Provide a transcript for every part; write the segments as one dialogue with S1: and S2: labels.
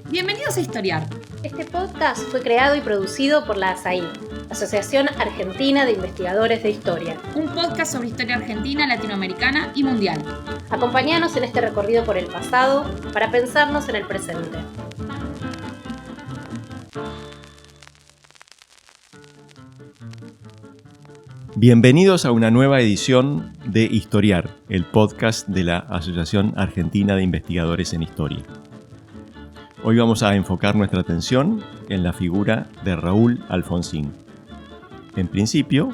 S1: Bienvenidos a Historiar.
S2: Este podcast fue creado y producido por la ASAI, Asociación Argentina de Investigadores de Historia.
S1: Un podcast sobre historia argentina, latinoamericana y mundial.
S2: Acompáñanos en este recorrido por el pasado para pensarnos en el presente.
S3: Bienvenidos a una nueva edición de Historiar, el podcast de la Asociación Argentina de Investigadores en Historia. Hoy vamos a enfocar nuestra atención en la figura de Raúl Alfonsín. En principio,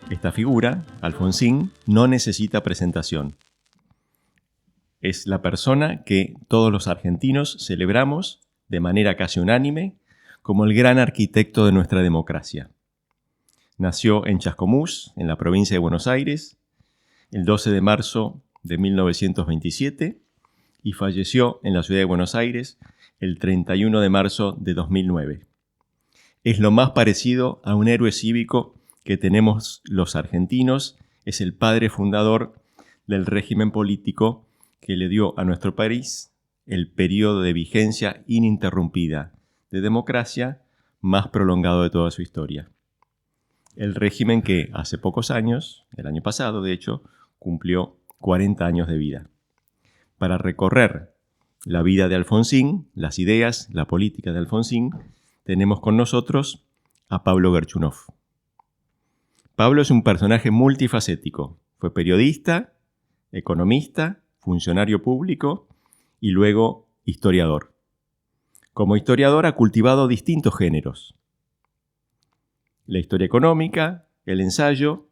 S3: esta figura, Alfonsín, no necesita presentación. Es la persona que todos los argentinos celebramos de manera casi unánime como el gran arquitecto de nuestra democracia. Nació en Chascomús, en la provincia de Buenos Aires, el 12 de marzo de 1927 y falleció en la ciudad de Buenos Aires el 31 de marzo de 2009. Es lo más parecido a un héroe cívico que tenemos los argentinos. Es el padre fundador del régimen político que le dio a nuestro país el periodo de vigencia ininterrumpida de democracia más prolongado de toda su historia. El régimen que hace pocos años, el año pasado de hecho, cumplió 40 años de vida. Para recorrer la vida de Alfonsín, las ideas, la política de Alfonsín, tenemos con nosotros a Pablo Gerchunov. Pablo es un personaje multifacético. Fue periodista, economista, funcionario público y luego historiador. Como historiador ha cultivado distintos géneros: la historia económica, el ensayo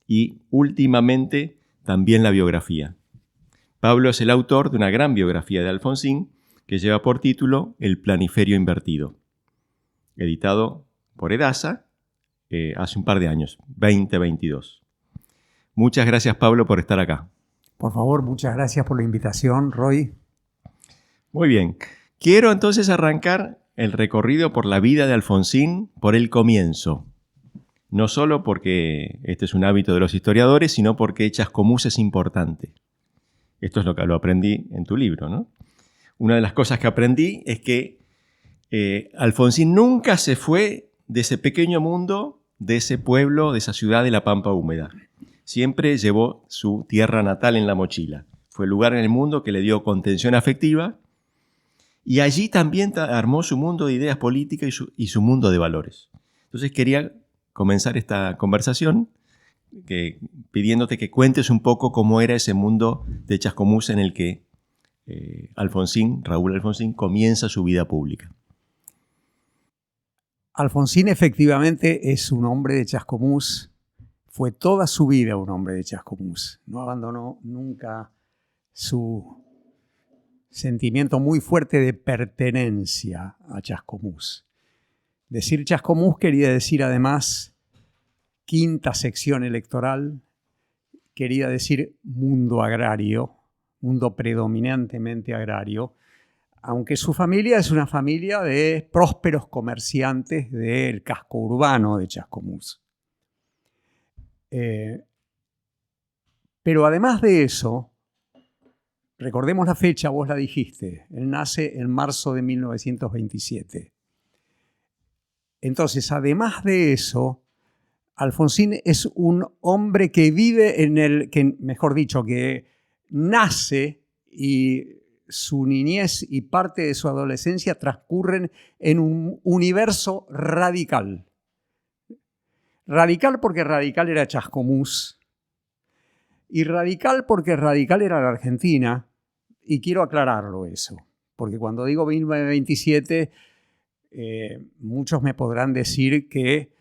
S3: y, últimamente, también la biografía. Pablo es el autor de una gran biografía de Alfonsín que lleva por título El Planiferio Invertido, editado por Edasa hace un par de años, 2022. Muchas gracias, Pablo, por estar acá.
S4: Por favor, muchas gracias por la invitación, Roy.
S3: Muy bien. Quiero entonces arrancar el recorrido por la vida de Alfonsín por el comienzo. No solo porque este es un hábito de los historiadores, sino porque Chascomús es importante. Esto es lo que lo aprendí en tu libro, ¿no? Una de las cosas que aprendí es que Alfonsín nunca se fue de ese pequeño mundo, de ese pueblo, de esa ciudad de la Pampa Húmeda. Siempre llevó su tierra natal en la mochila. Fue el lugar en el mundo que le dio contención afectiva y allí también armó su mundo de ideas políticas y su mundo de valores. Entonces quería comenzar esta conversación pidiéndote que cuentes un poco cómo era ese mundo de Chascomús en el que Raúl Alfonsín, comienza su vida pública.
S4: Alfonsín efectivamente es un hombre de Chascomús. Fue toda su vida un hombre de Chascomús. No abandonó nunca su sentimiento muy fuerte de pertenencia a Chascomús. Decir Chascomús quería decir además quinta sección electoral, quería decir mundo agrario, mundo predominantemente agrario, aunque su familia es una familia de prósperos comerciantes del casco urbano de Chascomús. Pero además de eso, recordemos la fecha, vos la dijiste, él nace en marzo de 1927. Entonces, además de eso, Alfonsín es un hombre que vive que nace y su niñez y parte de su adolescencia transcurren en un universo radical. Radical porque radical era Chascomús y radical porque radical era la Argentina, y quiero aclararlo eso, porque cuando digo 1927, muchos me podrán decir que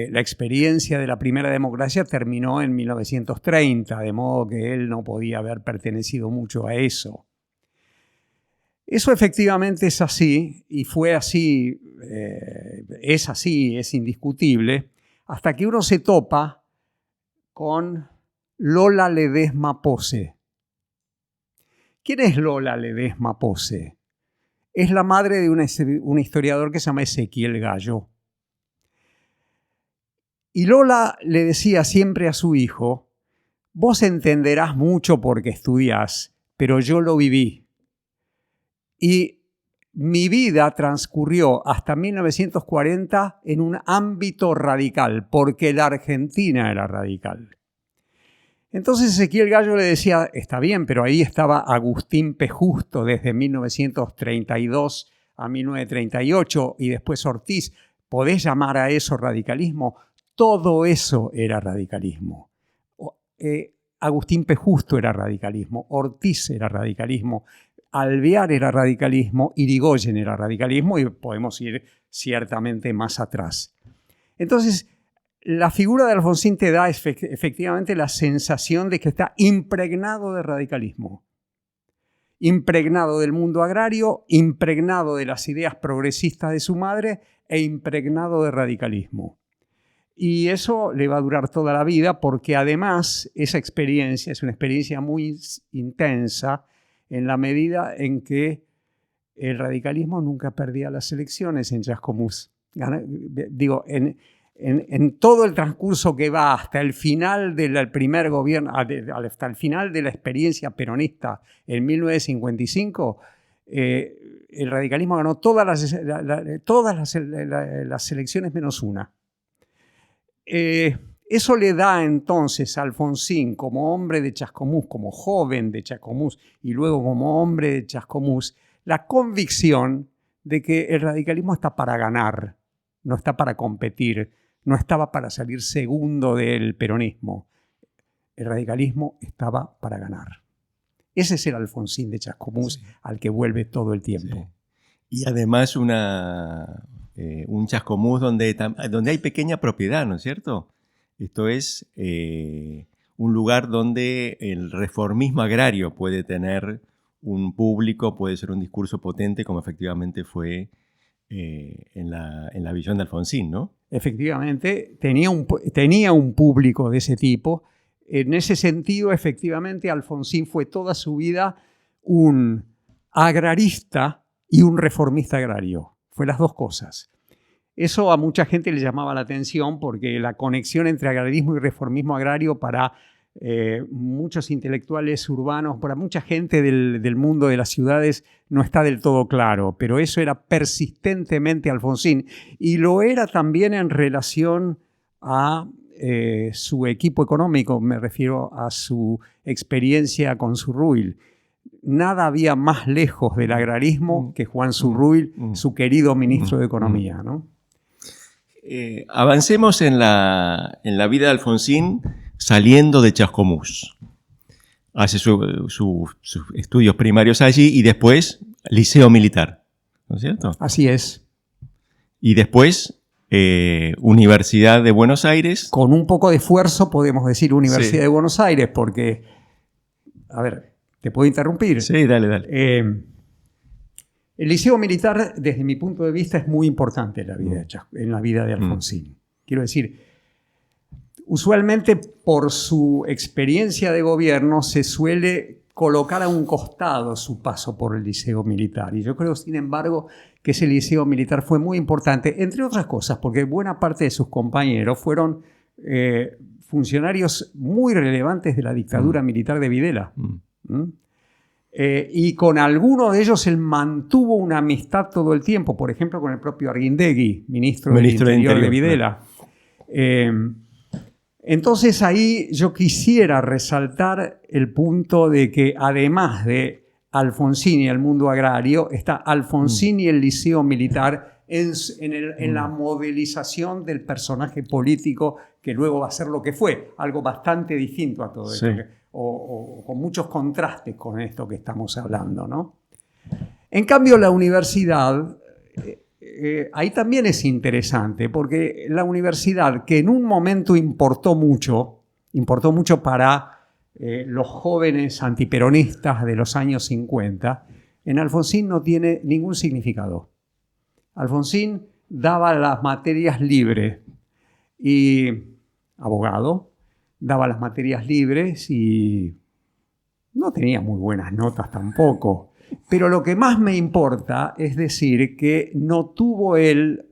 S4: la experiencia de la primera democracia terminó en 1930, de modo que él no podía haber pertenecido mucho a eso. Eso efectivamente es así, y fue así, es indiscutible, hasta que uno se topa con Lola Ledesma Pose. ¿Quién es Lola Ledesma Pose? Es la madre de un historiador que se llama Ezequiel Gallo. Y Lola le decía siempre a su hijo: vos entenderás mucho porque estudiás, pero yo lo viví. Y mi vida transcurrió hasta 1940 en un ámbito radical, porque la Argentina era radical. Entonces Ezequiel Gallo le decía, está bien, pero ahí estaba Agustín P. Justo desde 1932 a 1938 y después Ortiz. ¿Podés llamar a eso radicalismo? Todo eso era radicalismo. Agustín P. Justo era radicalismo, Ortiz era radicalismo, Alvear era radicalismo, Irigoyen era radicalismo y podemos ir ciertamente más atrás. Entonces, la figura de Alfonsín te da efectivamente la sensación de que está impregnado de radicalismo, impregnado del mundo agrario, impregnado de las ideas progresistas de su madre e impregnado de radicalismo. Y eso le va a durar toda la vida porque además esa experiencia es una experiencia muy intensa en la medida en que el radicalismo nunca perdía las elecciones en Chascomús. Digo, en todo el transcurso que va hasta el final del primer gobierno, hasta el final de la experiencia peronista en 1955, el radicalismo ganó todas las elecciones menos una. Eso le da entonces a Alfonsín, como hombre de Chascomús, como joven de Chascomús y luego como hombre de Chascomús, la convicción de que el radicalismo está para ganar, no está para competir, no estaba para salir segundo del peronismo. El radicalismo estaba para ganar. Ese es el Alfonsín de Chascomús, sí, al que vuelve todo el tiempo.
S3: Sí. Y además un Chascomús donde hay pequeña propiedad, ¿no es cierto? Esto es un lugar donde el reformismo agrario puede tener un público, puede ser un discurso potente, como efectivamente fue en la visión de Alfonsín, ¿no?
S4: Efectivamente, tenía un público de ese tipo. En ese sentido, efectivamente, Alfonsín fue toda su vida un agrarista y un reformista agrario. Fue las dos cosas. Eso a mucha gente le llamaba la atención porque la conexión entre agrarismo y reformismo agrario para muchos intelectuales urbanos, para mucha gente del mundo de las ciudades no está del todo claro, pero eso era persistentemente Alfonsín y lo era también en relación a su equipo económico, me refiero a su experiencia con Zurruil. Nada había más lejos del agrarismo que Juan Zurruil, su querido ministro de Economía, ¿no?
S3: Avancemos en la vida de Alfonsín saliendo de Chascomús. Hace sus estudios primarios allí y después liceo militar, ¿no es cierto?
S4: Así es.
S3: Y después Universidad de Buenos Aires.
S4: Con un poco de esfuerzo podemos decir Universidad, sí, de Buenos Aires porque, a ver, ¿te puedo interrumpir?
S3: Sí, dale.
S4: El liceo militar, desde mi punto de vista, es muy importante en la vida de Alfonsín. Quiero decir, usualmente por su experiencia de gobierno se suele colocar a un costado su paso por el liceo militar. Y yo creo, sin embargo, que ese liceo militar fue muy importante, entre otras cosas, porque buena parte de sus compañeros fueron funcionarios muy relevantes de la dictadura militar de Videla. Y con algunos de ellos él mantuvo una amistad todo el tiempo, por ejemplo con el propio Arguindegui, ministro del Interior de Videla. Entonces ahí yo quisiera resaltar el punto de que además de Alfonsín y el mundo agrario, está Alfonsín y el liceo militar en la modelización del personaje político que luego va a ser lo que fue, algo bastante distinto a todo esto. Sí. O con muchos contrastes con esto que estamos hablando, ¿no? En cambio, la universidad, ahí también es interesante, porque la universidad, que en un momento importó mucho para los jóvenes antiperonistas de los años 50, en Alfonsín no tiene ningún significado. Alfonsín daba las materias libres y abogado, daba las materias libres y no tenía muy buenas notas tampoco. Pero lo que más me importa es decir que no tuvo él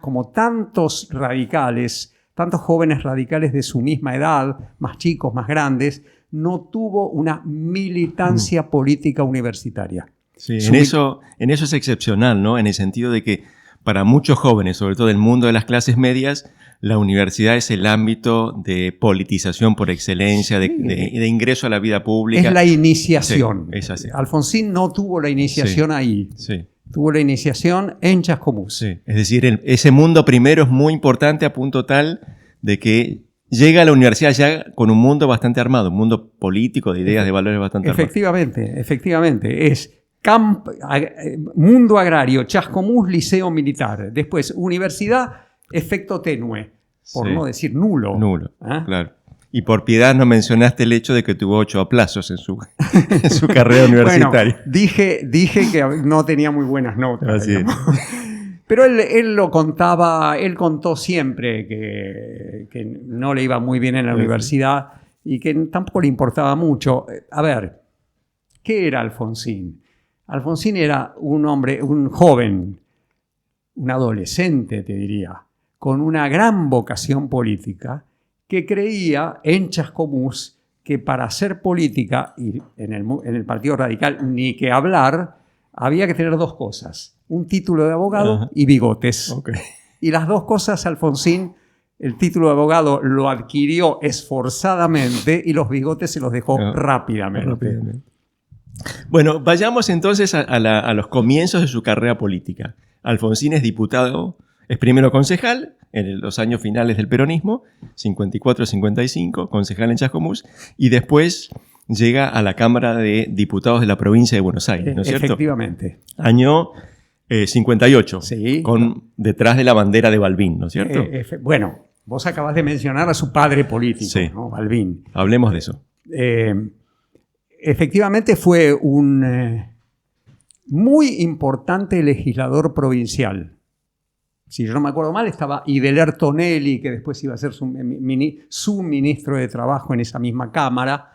S4: como tantos radicales, tantos jóvenes radicales de su misma edad, más chicos, más grandes, no tuvo una militancia política universitaria.
S3: Sí, en eso es excepcional, ¿no? En el sentido de que para muchos jóvenes, sobre todo del mundo de las clases medias, la universidad es el ámbito de politización por excelencia,
S4: Sí.
S3: de ingreso a la vida pública.
S4: Es la iniciación.
S3: Sí, es así.
S4: Alfonsín no tuvo la iniciación ahí.
S3: Sí,
S4: Tuvo la iniciación en Chascomús.
S3: sí. Es decir, ese mundo primero es muy importante a punto tal de que llega a la universidad ya con un mundo bastante armado, un mundo político, de ideas, de valores bastante armado.
S4: Efectivamente. Es mundo agrario, Chascomús, liceo militar. Después, universidad, efecto tenue, por
S3: Sí.
S4: no decir nulo.
S3: Nulo,
S4: ¿Ah?
S3: claro. Y por piedad no mencionaste el hecho de que tuvo 8 aplazos en su, en su carrera universitaria.
S4: Bueno, dije que no tenía muy buenas notas.
S3: Así es.
S4: digamos. Pero él lo contaba, él contó siempre que no le iba muy bien en la universidad y que tampoco le importaba mucho. A ver, ¿qué era Alfonsín? Alfonsín era un hombre, un joven, un adolescente, te diría, con una gran vocación política, que creía en Chascomús que para hacer política, y en el Partido Radical ni que hablar, había que tener dos cosas: un título de abogado
S3: Ajá.
S4: y bigotes.
S3: Okay.
S4: Y las dos cosas Alfonsín, el título de abogado lo adquirió esforzadamente y los bigotes se los dejó rápidamente.
S3: Bueno, vayamos entonces a los comienzos de su carrera política. Alfonsín es diputado, es primero concejal en los años finales del peronismo, 54-55, concejal en Chascomús, y después llega a la Cámara de Diputados de la provincia de Buenos Aires, ¿no es cierto?
S4: Efectivamente.
S3: Año 58,
S4: Sí.
S3: detrás de la bandera de Balbín, ¿no es cierto?
S4: Bueno, vos acabas de mencionar a su padre político,
S3: Sí.
S4: ¿no? Balbín.
S3: Hablemos de eso.
S4: Efectivamente fue un muy importante legislador provincial. Si yo no me acuerdo mal, estaba Ibeler Tonelli, que después iba a ser su ministro de Trabajo en esa misma Cámara.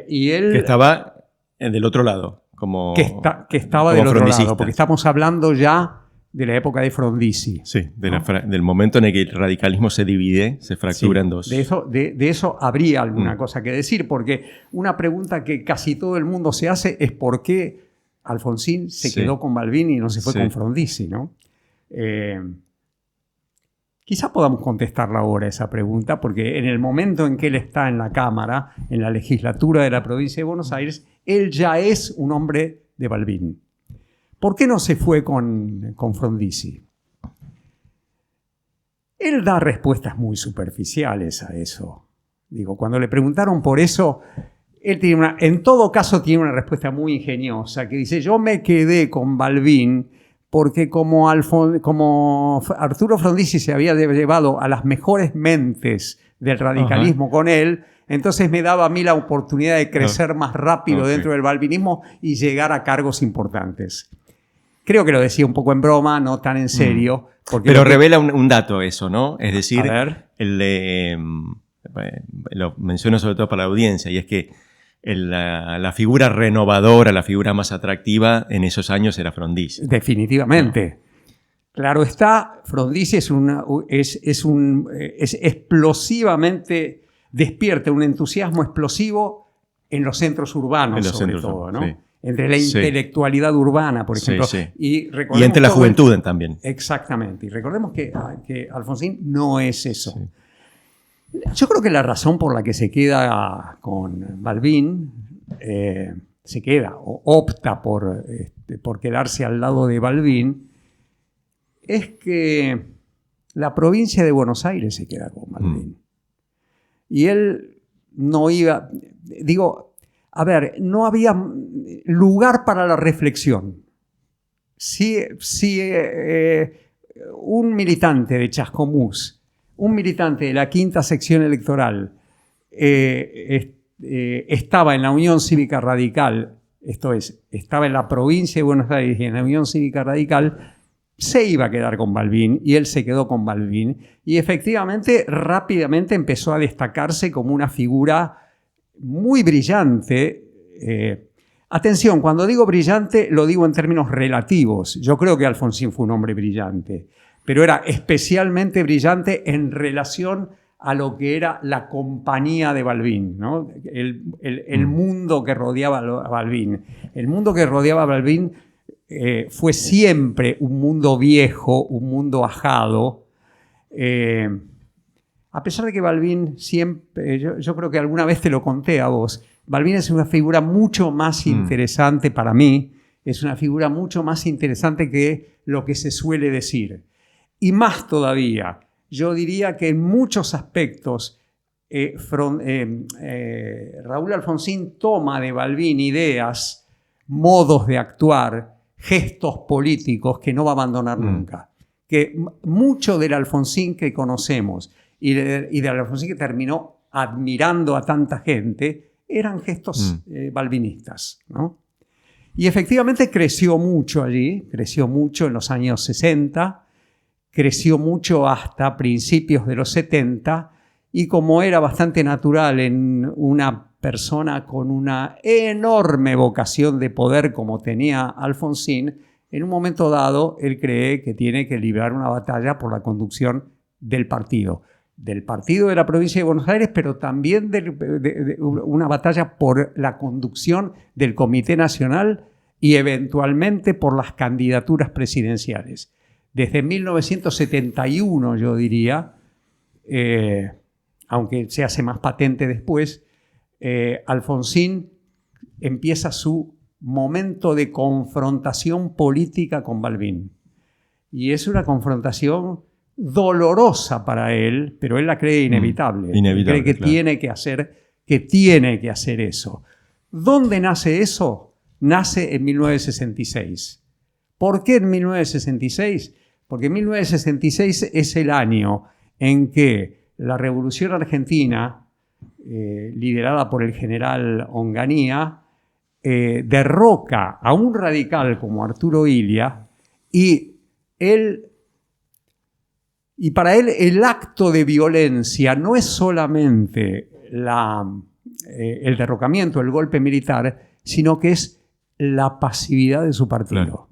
S4: Y él...
S3: Que estaba del otro lado, como
S4: que estaba
S3: como
S4: del otro
S3: frondicista.
S4: lado, porque estamos hablando ya de la época de Frondizi.
S3: Sí, del momento en el que el radicalismo se divide, se fractura
S4: Sí,
S3: en dos.
S4: de eso habría alguna cosa que decir, porque una pregunta que casi todo el mundo se hace es por qué Alfonsín se quedó con Balbín y no se fue con Frondizi, ¿no? Quizá podamos contestarla ahora esa pregunta, porque en el momento en que él está en la Cámara, en la legislatura de la provincia de Buenos Aires, él ya es un hombre de Balbín. ¿Por qué no se fue con Frondizi? Él da respuestas muy superficiales a eso. Digo, cuando le preguntaron por eso, él en todo caso tiene una respuesta muy ingeniosa, que dice: yo me quedé con Balbín porque como Arturo Frondizi se había llevado a las mejores mentes del radicalismo con él, entonces me daba a mí la oportunidad de crecer más rápido dentro del balbinismo y llegar a cargos importantes. Creo que lo decía un poco en broma, no tan en serio.
S3: Pero revela un dato eso, ¿no? Es decir, lo menciono sobre todo para la audiencia, y es que la figura renovadora, la figura más atractiva en esos años era Frondizi.
S4: Definitivamente. Claro está, Frondizi es explosivamente, despierta un entusiasmo explosivo en los centros urbanos, sobre todo, ¿no? Sí. Entre la intelectualidad urbana, por ejemplo.
S3: Sí.
S4: Y
S3: entre la juventud también.
S4: Exactamente. Y recordemos que Alfonsín no es eso. Sí. Yo creo que la razón por la que se queda con Balbín, o opta por quedarse al lado de Balbín, es que la provincia de Buenos Aires se queda con Balbín. Y él no iba... no había lugar para la reflexión. Si un militante de Chascomús, un militante de la quinta sección electoral, estaba en la Unión Cívica Radical, esto es, estaba en la provincia de Buenos Aires y en la Unión Cívica Radical, se iba a quedar con Balbín, y él se quedó con Balbín, y efectivamente rápidamente empezó a destacarse como una figura muy brillante. Atención, cuando digo brillante lo digo en términos relativos. Yo creo que Alfonsín fue un hombre brillante, pero era especialmente brillante en relación a lo que era la compañía de Balbín, ¿no? El mundo que rodeaba a Balbín. El mundo que rodeaba a Balbín fue siempre un mundo viejo, un mundo ajado. A pesar de que Balbín siempre, yo creo que alguna vez te lo conté a vos, Balbín es una figura mucho más interesante para mí, es una figura mucho más interesante que lo que se suele decir. Y más todavía, yo diría que en muchos aspectos Raúl Alfonsín toma de Balbín ideas, modos de actuar, gestos políticos que no va a abandonar nunca. Que mucho del Alfonsín que conocemos y del Alfonsín que terminó admirando a tanta gente eran gestos balbinistas, ¿no? Y efectivamente creció mucho allí, creció mucho en los años 60, creció mucho hasta principios de los 70, y como era bastante natural en una persona con una enorme vocación de poder como tenía Alfonsín, en un momento dado él cree que tiene que librar una batalla por la conducción del partido de la provincia de Buenos Aires, pero también de una batalla por la conducción del Comité Nacional y eventualmente por las candidaturas presidenciales. Desde 1971, yo diría, aunque se hace más patente después, Alfonsín empieza su momento de confrontación política con Balbín. Y es una confrontación dolorosa para él, pero él la cree inevitable. Cree que, claro, tiene que hacer eso. ¿Dónde nace eso? Nace en 1966. ¿Por qué en 1966? Porque 1966 es el año en que la Revolución Argentina, liderada por el general Onganía, derroca a un radical como Arturo Illia y para él el acto de violencia no es solamente el derrocamiento, el golpe militar, sino que es la pasividad de su partido. Claro.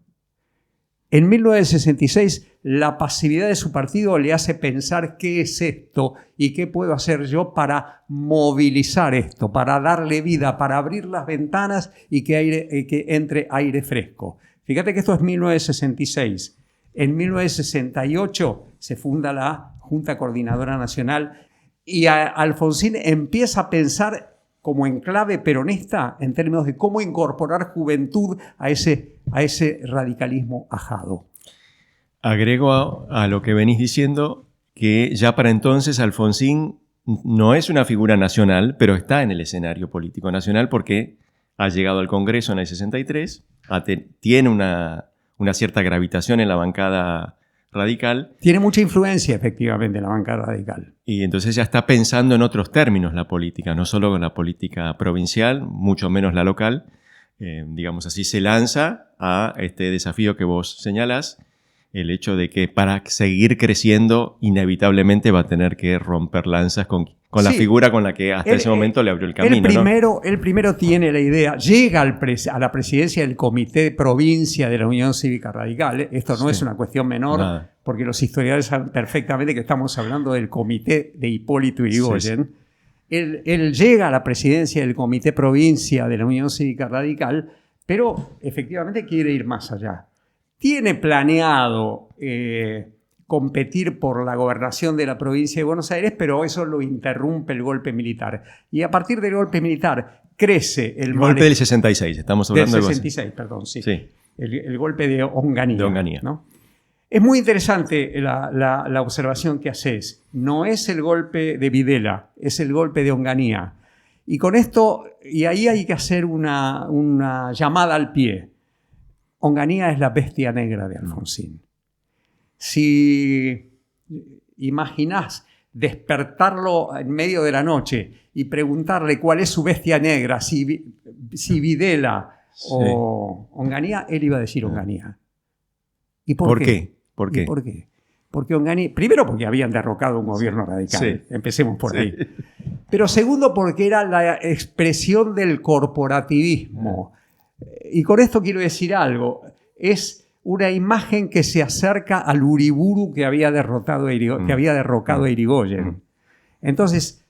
S4: En 1966, la pasividad de su partido le hace pensar qué es esto y qué puedo hacer yo para movilizar esto, para darle vida, para abrir las ventanas y que entre aire fresco. Fíjate que esto es 1966. En 1968 se funda la Junta Coordinadora Nacional y Alfonsín empieza a pensar como en clave peronista en términos de cómo incorporar juventud a ese radicalismo ajado.
S3: Agrego a lo que venís diciendo que ya para entonces Alfonsín no es una figura nacional, pero está en el escenario político nacional porque ha llegado al Congreso en el 63, tiene una cierta gravitación en la bancada radical.
S4: Tiene mucha influencia, efectivamente, en la bancada radical.
S3: Y entonces ya está pensando en otros términos la política, no solo en la política provincial, mucho menos la local. Digamos así, se lanza a este desafío que vos señalás, el hecho de que para seguir creciendo inevitablemente va a tener que romper lanzas con la figura con la que hasta ese momento le abrió el camino.
S4: Él primero tiene la idea, llega a la presidencia del Comité de Provincia de la Unión Cívica Radical. Esto no es una cuestión menor, porque los historiadores saben perfectamente que estamos hablando del Comité de Hipólito Yrigoyen. Sí. Él llega a la presidencia del Comité Provincia de la Unión Cívica Radical, pero efectivamente quiere ir más allá. Tiene planeado competir por la gobernación de la provincia de Buenos Aires, pero eso lo interrumpe el golpe militar. Y a partir del golpe militar crece el
S3: golpe del 66, estamos hablando
S4: del 66, perdón, sí. El golpe de Onganía. ¿No? Es muy interesante la observación que haces. No es el golpe de Videla, es el golpe de Onganía. Y con esto, y ahí hay que hacer una llamada al pie. Onganía es la bestia negra de Alfonsín. Si imaginás despertarlo en medio de la noche y preguntarle cuál es su bestia negra, si Videla o Onganía, él iba a decir Onganía. ¿Y por qué?
S3: ¿Por qué?
S4: Porque Onganía, primero porque habían derrocado un gobierno radical, empecemos por ahí. Pero segundo porque era la expresión del corporativismo. Y con esto quiero decir algo, es una imagen que se acerca al Uriburu que había derrocado a Yrigoyen. Entonces,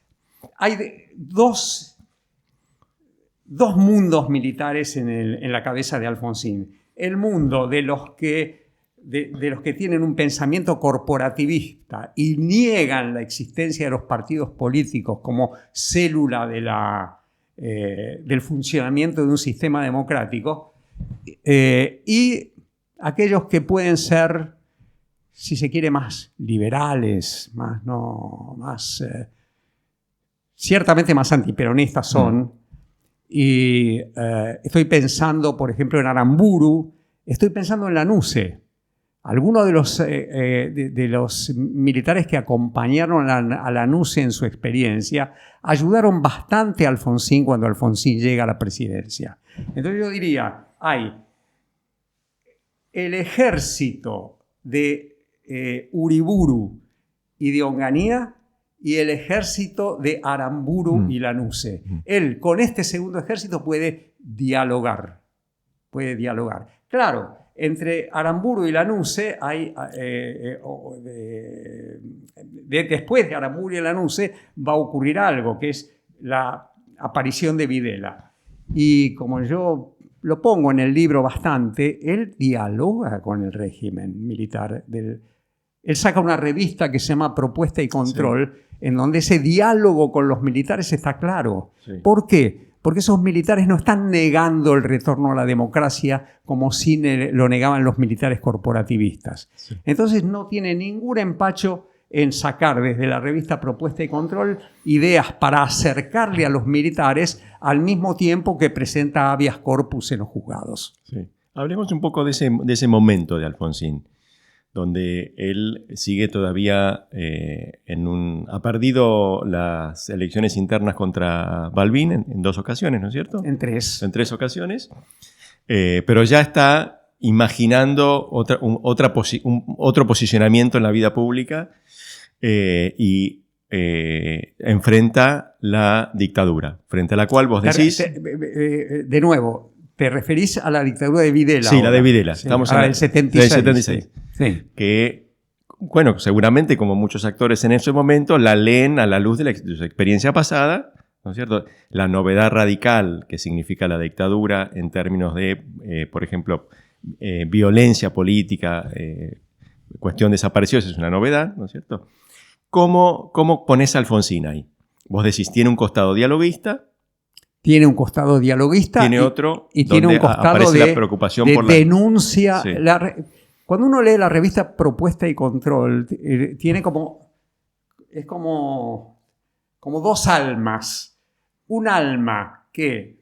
S4: hay dos mundos militares en la cabeza de Alfonsín. El mundo de los que tienen un pensamiento corporativista y niegan la existencia de los partidos políticos como célula del funcionamiento de un sistema democrático, y aquellos que pueden ser, si se quiere, más liberales, ciertamente más antiperonistas son. Y estoy pensando, por ejemplo, en Aramburu, estoy pensando en Lanuse. Algunos de los militares que acompañaron a Lanuse en su experiencia ayudaron bastante a Alfonsín cuando Alfonsín llega a la presidencia. Entonces yo diría, hay el ejército de Uriburu y de Onganía y el ejército de Aramburu y Lanuse. Él con este segundo ejército puede dialogar. Claro, entre Aramburu y Lanuse hay, después de Aramburu y Lanuse va a ocurrir algo, que es la aparición de Videla. Y como yo lo pongo en el libro bastante, él dialoga con el régimen militar. Él saca una revista que se llama Propuesta y Control, en donde ese diálogo con los militares está claro. Sí. ¿Por qué? Porque esos militares no están negando el retorno a la democracia como si lo negaban los militares corporativistas. Sí. Entonces no tiene ningún empacho en sacar desde la revista Propuesta y Control ideas para acercarle a los militares al mismo tiempo que presenta habeas corpus en los juzgados.
S3: Sí. Hablemos un poco de ese momento de Alfonsín, donde él sigue todavía ha perdido las elecciones internas contra Balbín en 2 ocasiones, ¿no es cierto?
S4: En 3.
S3: En 3 ocasiones. Pero ya está imaginando otro posicionamiento en la vida pública y enfrenta la dictadura, frente a la cual vos decís...
S4: De nuevo, ¿te referís a la dictadura de Videla?
S3: Sí, ahora? La de Videla.
S4: Sí. Estamos en el 76.
S3: Del 76. Sí. Que, bueno, seguramente como muchos actores en ese momento la leen a la luz de su experiencia pasada, ¿no es cierto? La novedad radical que significa la dictadura en términos de, por ejemplo, violencia política, cuestión de desaparecidos es una novedad, ¿no es cierto? ¿Cómo pones a Alfonsín ahí? Vos decís, tiene un costado dialoguista.
S4: Tiene un costado dialoguista.
S3: Tiene otro
S4: y tiene un costado
S3: de la preocupación por
S4: denuncia.
S3: Sí.
S4: Cuando uno lee la revista Propuesta y Control, tiene como 2 almas. Un alma que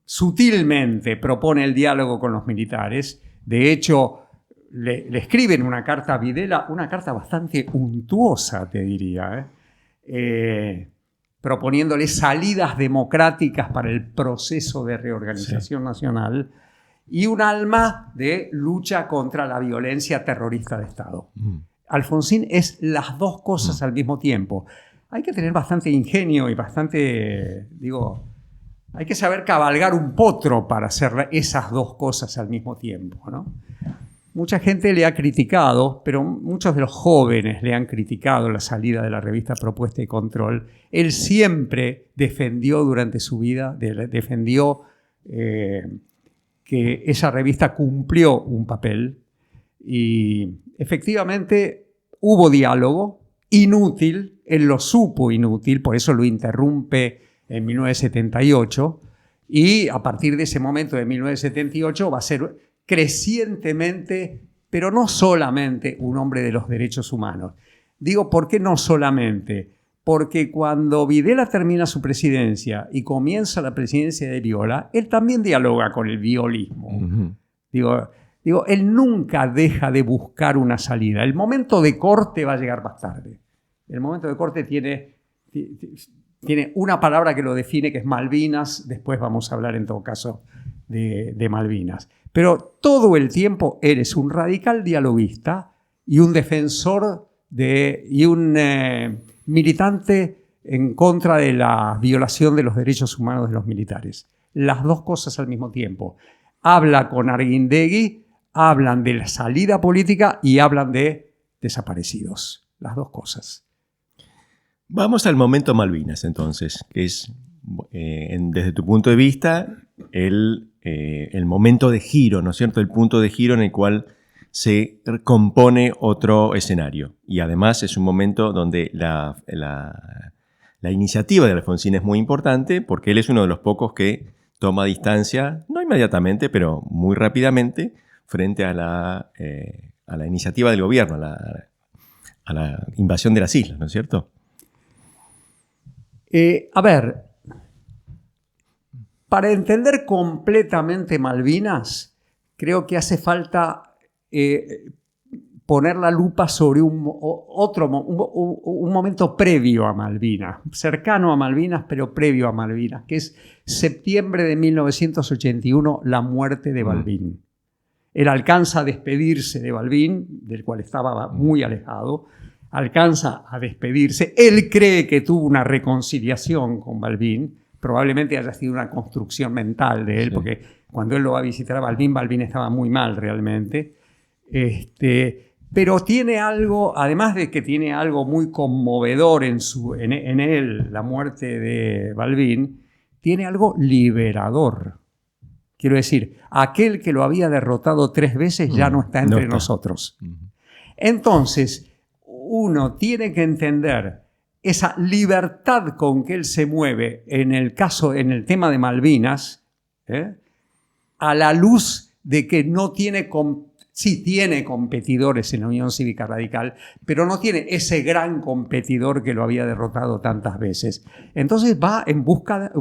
S4: sutilmente propone el diálogo con los militares. De hecho, le escriben una carta a Videla, una carta bastante untuosa, te diría, proponiéndole salidas democráticas para el proceso de reorganización nacional, y un alma de lucha contra la violencia terrorista de Estado. Alfonsín es las 2 cosas al mismo tiempo. Hay que tener bastante ingenio y hay que saber cabalgar un potro para hacer esas 2 cosas al mismo tiempo, ¿no? Mucha gente le ha criticado, pero muchos de los jóvenes le han criticado la salida de la revista Propuesta y Control. Él siempre defendió durante su vida, que esa revista cumplió un papel y efectivamente hubo diálogo, inútil, él lo supo inútil, por eso lo interrumpe en 1978 y a partir de ese momento de 1978 va a ser crecientemente, pero no solamente un hombre de los derechos humanos. Digo, ¿por qué no solamente? Porque cuando Videla termina su presidencia y comienza la presidencia de Viola, él también dialoga con el violismo. Digo, él nunca deja de buscar una salida. El momento de corte va a llegar más tarde. El momento de corte tiene una palabra que lo define, que es Malvinas. Después vamos a hablar, en todo caso, de Malvinas. Pero todo el tiempo eres un radical dialoguista y un defensor y un militante en contra de la violación de los derechos humanos de los militares. Las 2 cosas al mismo tiempo. Habla con Arguindegui, hablan de la salida política y hablan de desaparecidos. Las 2 cosas.
S3: Vamos al momento Malvinas, entonces, que es, desde tu punto de vista, el momento de giro, ¿no es cierto? El punto de giro en el cual se compone otro escenario. Y además es un momento donde la iniciativa de Alfonsín es muy importante, porque él es uno de los pocos que toma distancia, no inmediatamente, pero muy rápidamente, frente a la iniciativa del gobierno, a la invasión de las islas, ¿no es cierto?
S4: A ver, para entender completamente Malvinas, creo que hace falta poner la lupa sobre un momento previo a Malvinas, cercano a Malvinas, pero previo a Malvinas, que es septiembre de 1981, la muerte de Balbín. Él alcanza a despedirse de Balbín, del cual estaba muy alejado, alcanza a despedirse. Él cree que tuvo una reconciliación con Balbín, probablemente haya sido una construcción mental de él, sí, porque cuando él lo va a visitar a Balbín, Balbín estaba muy mal realmente. Pero tiene algo, además de que tiene algo muy conmovedor en él, la muerte de Balbín, tiene algo liberador. Quiero decir, aquel que lo había derrotado 3 veces ya no está entre nosotros. Entonces, uno tiene que entender esa libertad con que él se mueve en el tema de Malvinas, a la luz de que no tiene, sí tiene competidores en la Unión Cívica Radical, pero no tiene ese gran competidor que lo había derrotado tantas veces. Entonces va en busca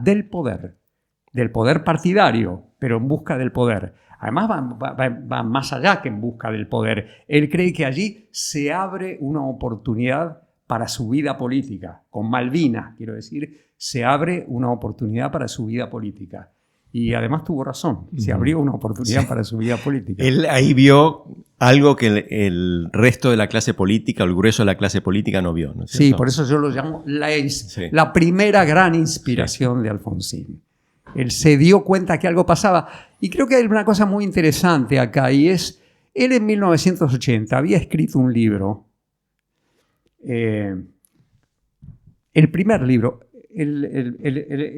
S4: del poder partidario, pero en busca del poder. Además va más allá que en busca del poder. Él cree que allí se abre una oportunidad para su vida política. Con Malvinas, quiero decir, se abre una oportunidad para su vida política. Y además tuvo razón, se abrió una oportunidad para su vida política.
S3: Él ahí vio algo que el resto de la clase política, el grueso de la clase política no vio, ¿no es cierto?
S4: Sí, por eso yo lo llamo la primera gran inspiración de Alfonsín. Él se dio cuenta que algo pasaba. Y creo que hay una cosa muy interesante acá, y es, él en 1980 había escrito un libro, el primer libro,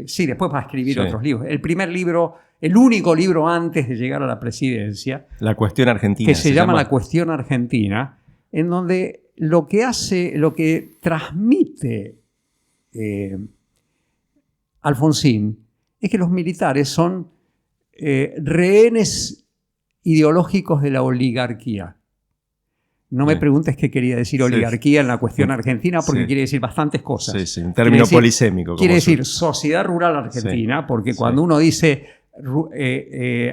S4: sí, después va a escribir otros libros. El primer libro, el único libro antes de llegar a la presidencia.
S3: La cuestión argentina.
S4: Que se llama La cuestión argentina, en donde lo que transmite Alfonsín es que los militares son rehenes ideológicos de la oligarquía. No me preguntes qué quería decir oligarquía en la cuestión argentina, porque quiere decir bastantes cosas.
S3: Sí, sí, un término polisémico.
S4: Quiere decir sociedad rural argentina, porque cuando uno dice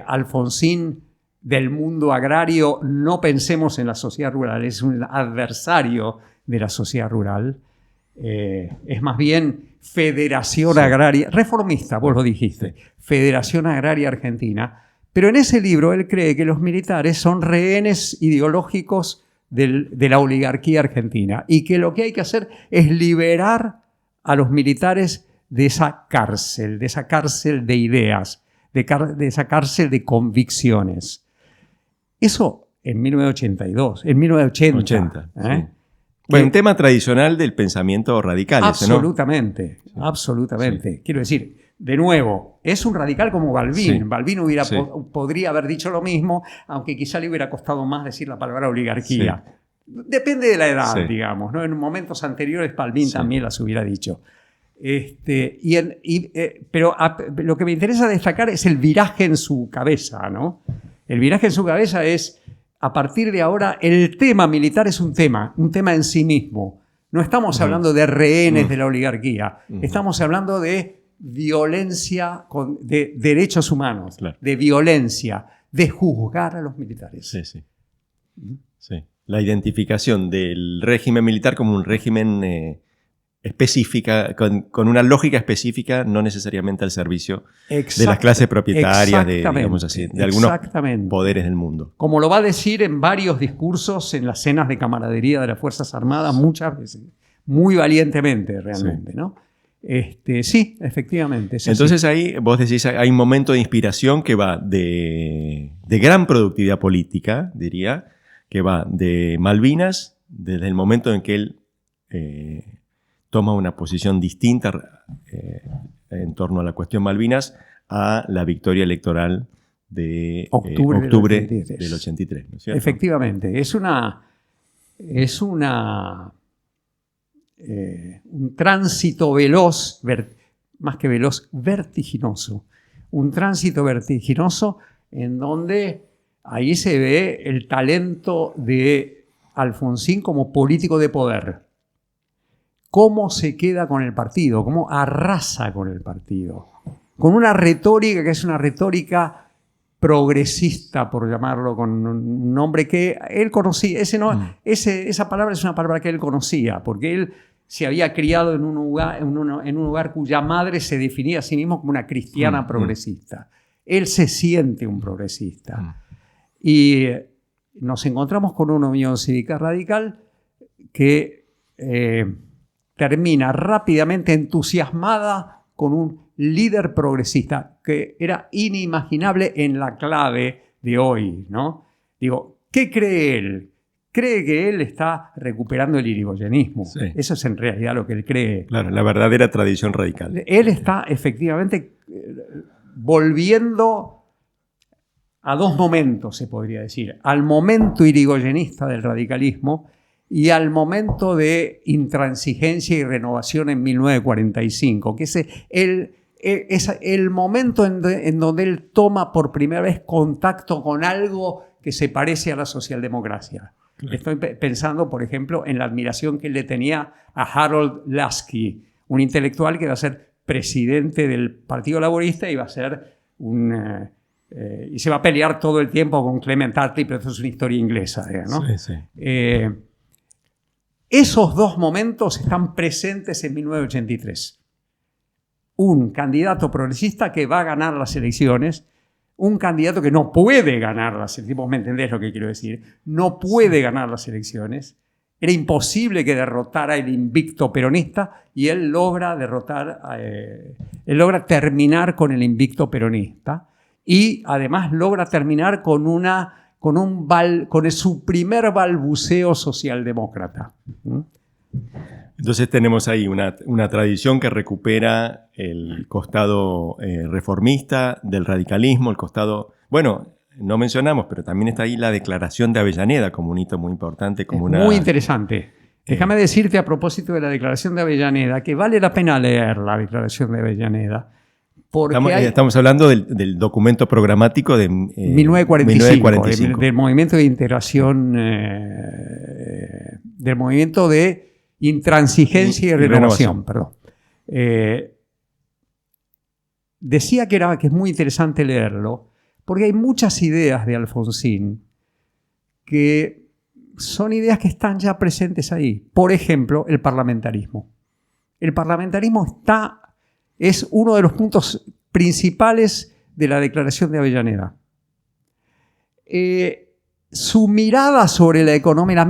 S4: Alfonsín del mundo agrario, no pensemos en la sociedad rural, es un adversario de la sociedad rural. Es más bien Federación Agraria, reformista, vos lo dijiste, Federación Agraria Argentina. Pero en ese libro él cree que los militares son rehenes ideológicos de la oligarquía argentina y que lo que hay que hacer es liberar a los militares de esa cárcel de ideas, de esa cárcel de convicciones. Eso en 1982, en 1980.
S3: Sí. Bueno, un tema tradicional del pensamiento radical.
S4: Absolutamente, ese, ¿no? Absolutamente. Sí. Quiero decir, de nuevo, es un radical como Balbín. Sí. Balbín podría haber dicho lo mismo, aunque quizá le hubiera costado más decir la palabra oligarquía. Sí. Depende de la edad, digamos, ¿no? En momentos anteriores Balbín también las hubiera dicho. Pero lo que me interesa destacar es el viraje en su cabeza, ¿no? El viraje en su cabeza es, a partir de ahora, el tema militar es un tema en sí mismo. No estamos hablando de rehenes de la oligarquía, estamos hablando de violencia, de derechos humanos, de violencia, de juzgar a los militares.
S3: Sí, sí. Sí. La identificación del régimen militar como un régimen específica, con una lógica específica, no necesariamente al servicio de las clases propietarias, digamos así, de algunos poderes del mundo.
S4: Como lo va a decir en varios discursos en las cenas de camaradería de las Fuerzas Armadas, muchas veces, muy valientemente realmente, ¿no? Sí, efectivamente.
S3: Entonces ahí vos decís, hay un momento de inspiración que va de gran productividad política, diría, que va de Malvinas, desde el momento en que él toma una posición distinta en torno a la cuestión Malvinas a la victoria electoral de octubre del 83, ¿no es cierto?
S4: Efectivamente, es un tránsito veloz, más que veloz, vertiginoso. Un tránsito vertiginoso en donde ahí se ve el talento de Alfonsín como político de poder. Cómo se queda con el partido, cómo arrasa con el partido. Con una retórica que es una retórica progresista, por llamarlo con un nombre que él conocía. Esa palabra es una palabra que él conocía, porque él se había criado en un lugar cuya madre se definía a sí mismo como una cristiana progresista. Él se siente un progresista. Y nos encontramos con una Unión Cívica Radical que termina rápidamente entusiasmada con un líder progresista que era inimaginable en la clave de hoy, ¿no? Digo, ¿qué cree él? Cree que él está recuperando el irigoyenismo. Sí. Eso es en realidad lo que él cree.
S3: Claro, la verdadera tradición radical.
S4: Él está efectivamente volviendo a dos momentos, se podría decir. Al momento irigoyenista del radicalismo y al momento de intransigencia y renovación en 1945, que es el momento en donde él toma por primera vez contacto con algo que se parece a la socialdemocracia. Claro. Estoy pensando, por ejemplo, en la admiración que él le tenía a Harold Laski, un intelectual que va a ser presidente del Partido Laborista y va a ser y se va a pelear todo el tiempo con Clement Attlee, pero eso es una historia inglesa, ¿no? Sí, sí. Esos dos momentos están presentes en 1983. Un candidato progresista que va a ganar las elecciones, un candidato que no puede ganar las elecciones. ¿Vos me entendés lo que quiero decir? No puede ganar las elecciones. Era imposible que derrotara el invicto peronista y él logra terminar con el invicto peronista y además logra terminar con su primer balbuceo socialdemócrata.
S3: Entonces tenemos ahí una tradición que recupera el costado reformista del radicalismo, el costado... Bueno, no mencionamos, pero también está ahí la Declaración de Avellaneda como un hito muy importante.
S4: Muy interesante. Déjame decirte a propósito de la Declaración de Avellaneda que vale la pena leer la Declaración de Avellaneda.
S3: Estamos hablando del documento programático de
S4: 1945. Del movimiento de integración, del movimiento de intransigencia y renovación. Perdón. Decía que es muy interesante leerlo, porque hay muchas ideas de Alfonsín que son ideas que están ya presentes ahí. Por ejemplo, el parlamentarismo. El parlamentarismo es uno de los puntos principales de la Declaración de Avellaneda. Su mirada sobre la economía,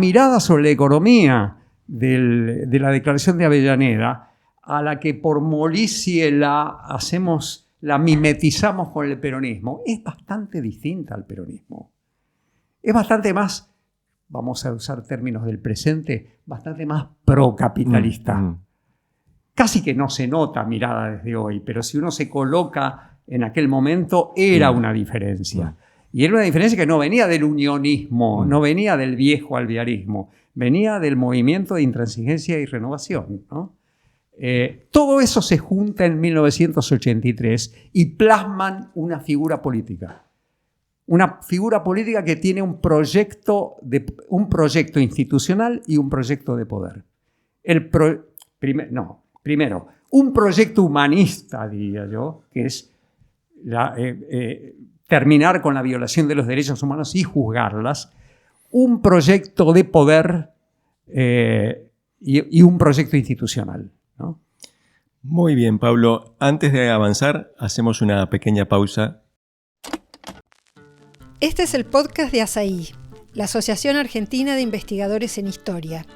S4: de la Declaración de Avellaneda, a la que por molicie la mimetizamos con el peronismo, es bastante distinta al peronismo. Es bastante más, vamos a usar términos del presente, bastante más procapitalista. Casi que no se nota mirada desde hoy, pero si uno se coloca en aquel momento, era una diferencia. Y era una diferencia que no venía del unionismo, no venía del viejo alvearismo, venía del movimiento de intransigencia y renovación, ¿no? Todo eso se junta en 1983 y plasman una figura política. Una figura política que tiene un proyecto institucional y un proyecto de poder. Primero, un proyecto humanista, diría yo, que es terminar con la violación de los derechos humanos y juzgarlas. Un proyecto de poder y un proyecto institucional, ¿no?
S3: Muy bien, Pablo. Antes de avanzar, hacemos una pequeña pausa.
S5: Este es el podcast de ASAI, la Asociación Argentina de Investigadores en Historia.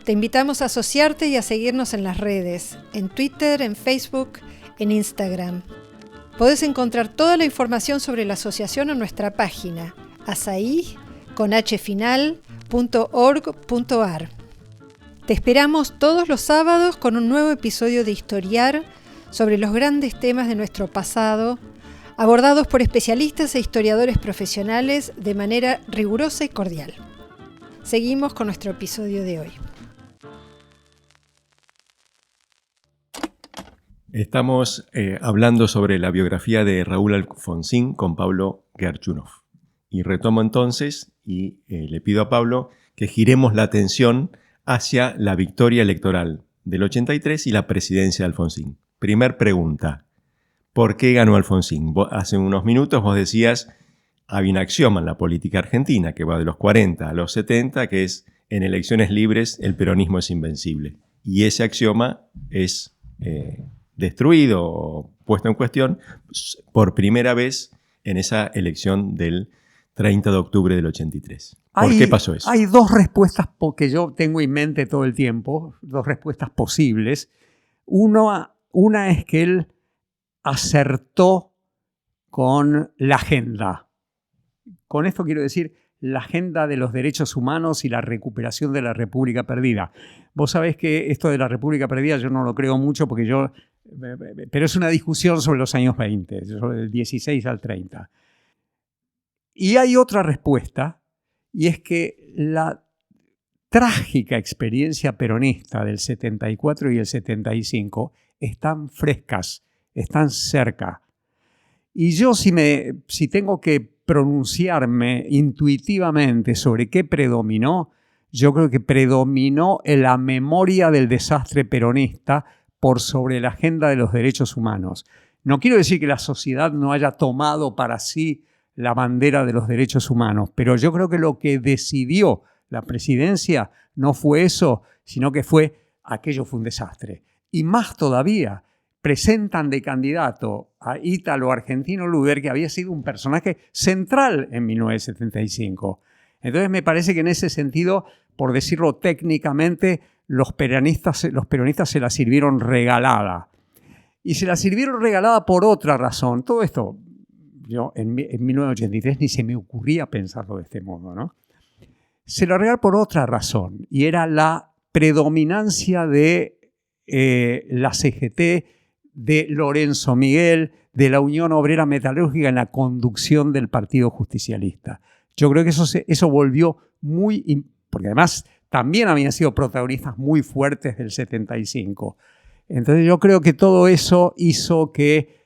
S5: Te invitamos a asociarte y a seguirnos en las redes, en Twitter, en Facebook, en Instagram. Podés encontrar toda la información sobre la asociación en nuestra página, asai.org.ar. Te esperamos todos los sábados con un nuevo episodio de Historiar sobre los grandes temas de nuestro pasado, abordados por especialistas e historiadores profesionales de manera rigurosa y cordial. Seguimos con nuestro episodio de hoy.
S3: Estamos hablando sobre la biografía de Raúl Alfonsín con Pablo Gerchunov. Y retomo entonces y le pido a Pablo que giremos la atención hacia la victoria electoral del 83 y la presidencia de Alfonsín. Primer pregunta, ¿por qué ganó Alfonsín? Hace unos minutos vos decías, había un axioma en la política argentina que va de los 40 a los 70, que es en elecciones libres el peronismo es invencible. Y ese axioma es destruido o puesto en cuestión por primera vez en esa elección del 30 de octubre del 83. ¿Por qué pasó eso?
S4: Hay dos respuestas que yo tengo en mente todo el tiempo, dos respuestas posibles. Una es que él acertó con la agenda. Con esto quiero decir la agenda de los derechos humanos y la recuperación de la República Perdida. Vos sabés que esto de la República Perdida yo no lo creo mucho pero es una discusión sobre los años 20, sobre el 16 al 30. Y hay otra respuesta, y es que la trágica experiencia peronista del 74 y el 75 están frescas, están cerca. Y yo si tengo que pronunciarme intuitivamente sobre qué predominó, yo creo que predominó en la memoria del desastre peronista por sobre la agenda de los derechos humanos. No quiero decir que la sociedad no haya tomado para sí la bandera de los derechos humanos, pero yo creo que lo que decidió la presidencia no fue eso, sino que aquello fue un desastre. Y más todavía, presentan de candidato a Ítalo Argentino Luder, que había sido un personaje central en 1975. Entonces me parece que en ese sentido, por decirlo técnicamente, los peronistas se la sirvieron regalada. Y se la sirvieron regalada por otra razón. Todo esto, yo en 1983 ni se me ocurría pensarlo de este modo, ¿no? Se la regalaron por otra razón, y era la predominancia de la CGT, de Lorenzo Miguel, de la Unión Obrera Metalúrgica en la conducción del Partido Justicialista. Yo creo que eso volvió porque además también habían sido protagonistas muy fuertes del 75. Entonces yo creo que todo eso hizo que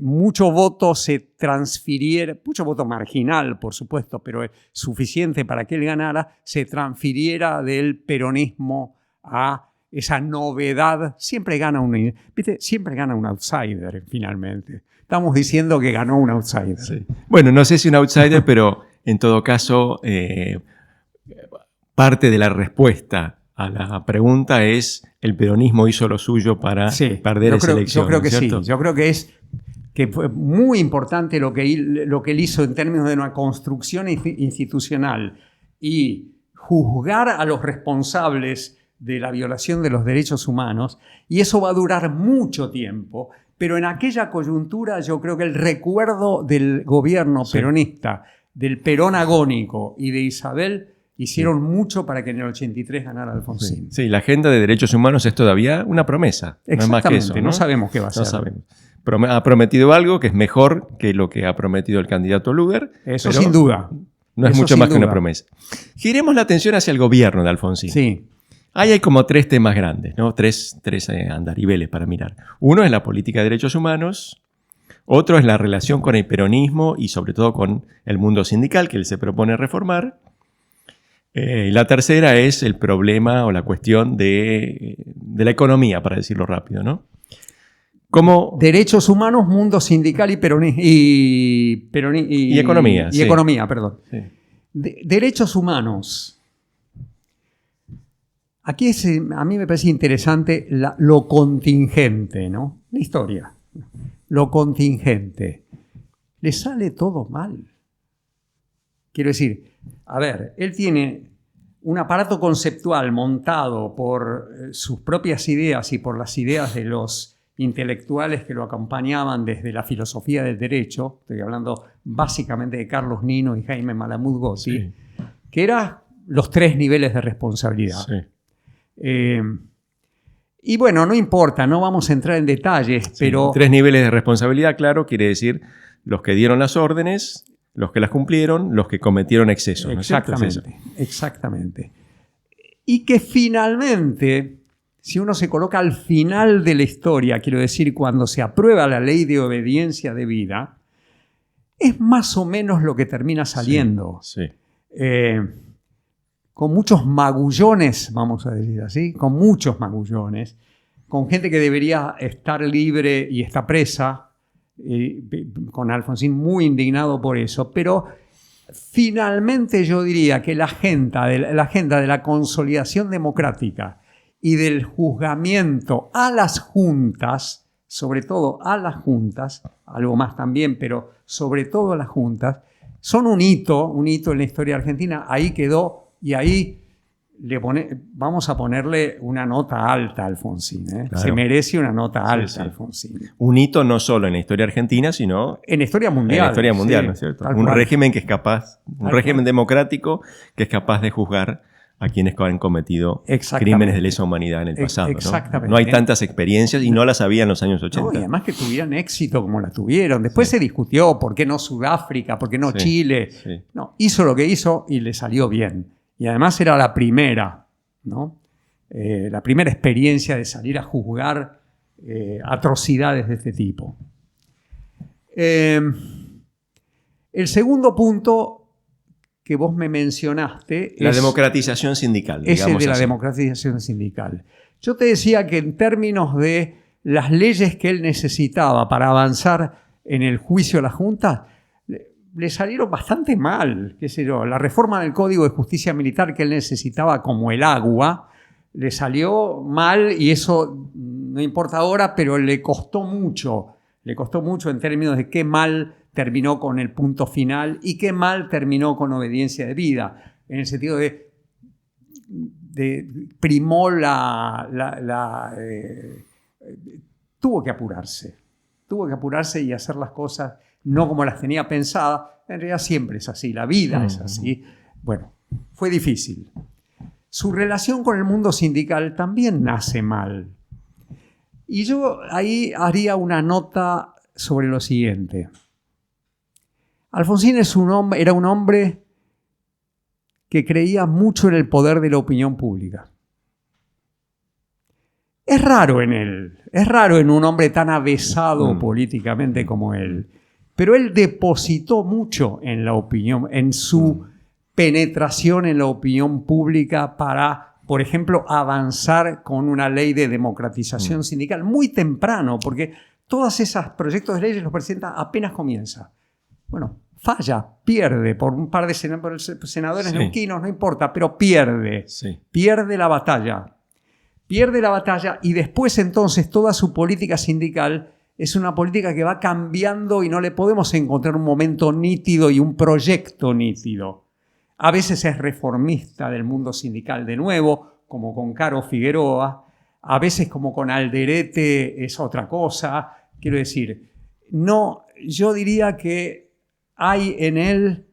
S4: mucho voto se transfiriera, mucho voto marginal, por supuesto, pero suficiente para que él ganara, se transfiriera del peronismo a esa novedad. Siempre gana un outsider, finalmente. Estamos diciendo que ganó un outsider.
S3: Sí. Bueno, no sé si un outsider, pero en todo caso, parte de la respuesta a la pregunta es el peronismo hizo lo suyo para perder esa elección.
S4: Yo creo que
S3: ¿cierto?
S4: sí. Yo creo que fue muy importante lo que él hizo en términos de una construcción institucional y juzgar a los responsables de la violación de los derechos humanos, y eso va a durar mucho tiempo, pero en aquella coyuntura yo creo que el recuerdo del gobierno peronista, del Perón agónico y de Isabel hicieron mucho para que en el 83 ganara Alfonsín.
S3: Sí, la agenda de derechos humanos es todavía una promesa. No es más que eso, ¿no?
S4: No sabemos qué va a ser.
S3: No sabemos. Ha prometido algo que es mejor que lo que ha prometido el candidato Luder.
S4: Eso sin duda.
S3: No es mucho más que una promesa. Giremos la atención hacia el gobierno de Alfonsín.
S4: Sí.
S3: Ahí hay como tres temas grandes, ¿no? Tres andariveles para mirar. Uno es la política de derechos humanos, otro es la relación con el peronismo y sobre todo con el mundo sindical que él se propone reformar. Y la tercera es el problema o la cuestión de la economía, para decirlo rápido, ¿no?
S4: Derechos humanos, mundo sindical y
S3: economía.
S4: Y economía, perdón.
S3: Sí.
S4: Derechos humanos. Aquí a mí me parece interesante lo contingente, ¿no? La historia. Lo contingente. Le sale todo mal. Quiero decir, a ver, él tiene un aparato conceptual montado por sus propias ideas y por las ideas de los intelectuales que lo acompañaban desde la filosofía del derecho. Estoy hablando básicamente de Carlos Nino y Jaime Malamud Gotti, que eran los tres niveles de responsabilidad.
S3: Sí.
S4: Y bueno, no importa, no vamos a entrar en detalles, pero...
S3: 3 niveles de responsabilidad, claro, quiere decir los que dieron las órdenes, los que las cumplieron, los que cometieron excesos. ¿No es cierto?
S4: Exactamente. Y que finalmente, si uno se coloca al final de la historia, quiero decir, cuando se aprueba la ley de obediencia debida, es más o menos lo que termina saliendo.
S3: Sí.
S4: Con muchos magullones, vamos a decir así, con muchos magullones, con gente que debería estar libre y está presa, con Alfonsín muy indignado por eso, pero finalmente yo diría que la agenda de la consolidación democrática y del juzgamiento a las juntas, sobre todo a las juntas, algo más también, pero sobre todo a las juntas, son un hito en la historia argentina. Ahí quedó. Y ahí vamos a ponerle una nota alta a Alfonsín.
S3: Claro.
S4: Se merece una nota alta,
S3: sí.
S4: Alfonsín.
S3: Un hito no solo en la historia argentina, sino
S4: en la historia mundial.
S3: En la historia mundial,
S4: sí,
S3: ¿no es cierto? Un régimen que es capaz, un régimen democrático que es capaz de juzgar a quienes han cometido crímenes de lesa humanidad en el pasado.
S4: Exactamente.
S3: No hay tantas experiencias y no las había en los años 80.
S4: No, y además que tuvieran éxito como la tuvieron. Después se discutió por qué no Sudáfrica, por qué no Chile. Sí. No, hizo lo que hizo y le salió bien. Y además era la primera, ¿no? La primera experiencia de salir a juzgar atrocidades de este tipo. El segundo punto que vos me mencionaste
S3: la democratización sindical.
S4: Es el de la democratización sindical. Yo te decía que en términos de las leyes que él necesitaba para avanzar en el juicio a la Junta, le salieron bastante mal, qué sé yo. La reforma del Código de Justicia Militar que él necesitaba como el agua, le salió mal y eso no importa ahora, pero le costó mucho. Le costó mucho en términos de qué mal terminó con el punto final y qué mal terminó con obediencia debida. En el sentido de primó tuvo que apurarse. Tuvo que apurarse y hacer las cosas no como las tenía pensadas. En realidad siempre es así, la vida es así. Bueno, fue difícil. Su relación con el mundo sindical también nace mal. Y yo ahí haría una nota sobre lo siguiente. Alfonsín era un hombre que creía mucho en el poder de la opinión pública. Es raro en él, es raro en un hombre tan avesado políticamente como él. Pero él depositó mucho en la opinión, en su penetración en la opinión pública para, por ejemplo, avanzar con una ley de democratización sindical muy temprano, porque todos esos proyectos de leyes los presenta apenas comienza. Bueno, falla, pierde por un par de senadores neuquinos, no importa, pero pierde. Sí. Pierde la batalla. Pierde la batalla y después entonces toda su política sindical es una política que va cambiando y no le podemos encontrar un momento nítido y un proyecto nítido. A veces es reformista del mundo sindical de nuevo, como con Caro Figueroa. A veces como con Alderete es otra cosa. Quiero decir, no, yo diría que hay en él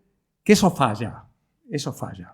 S4: que eso falla. Eso falla.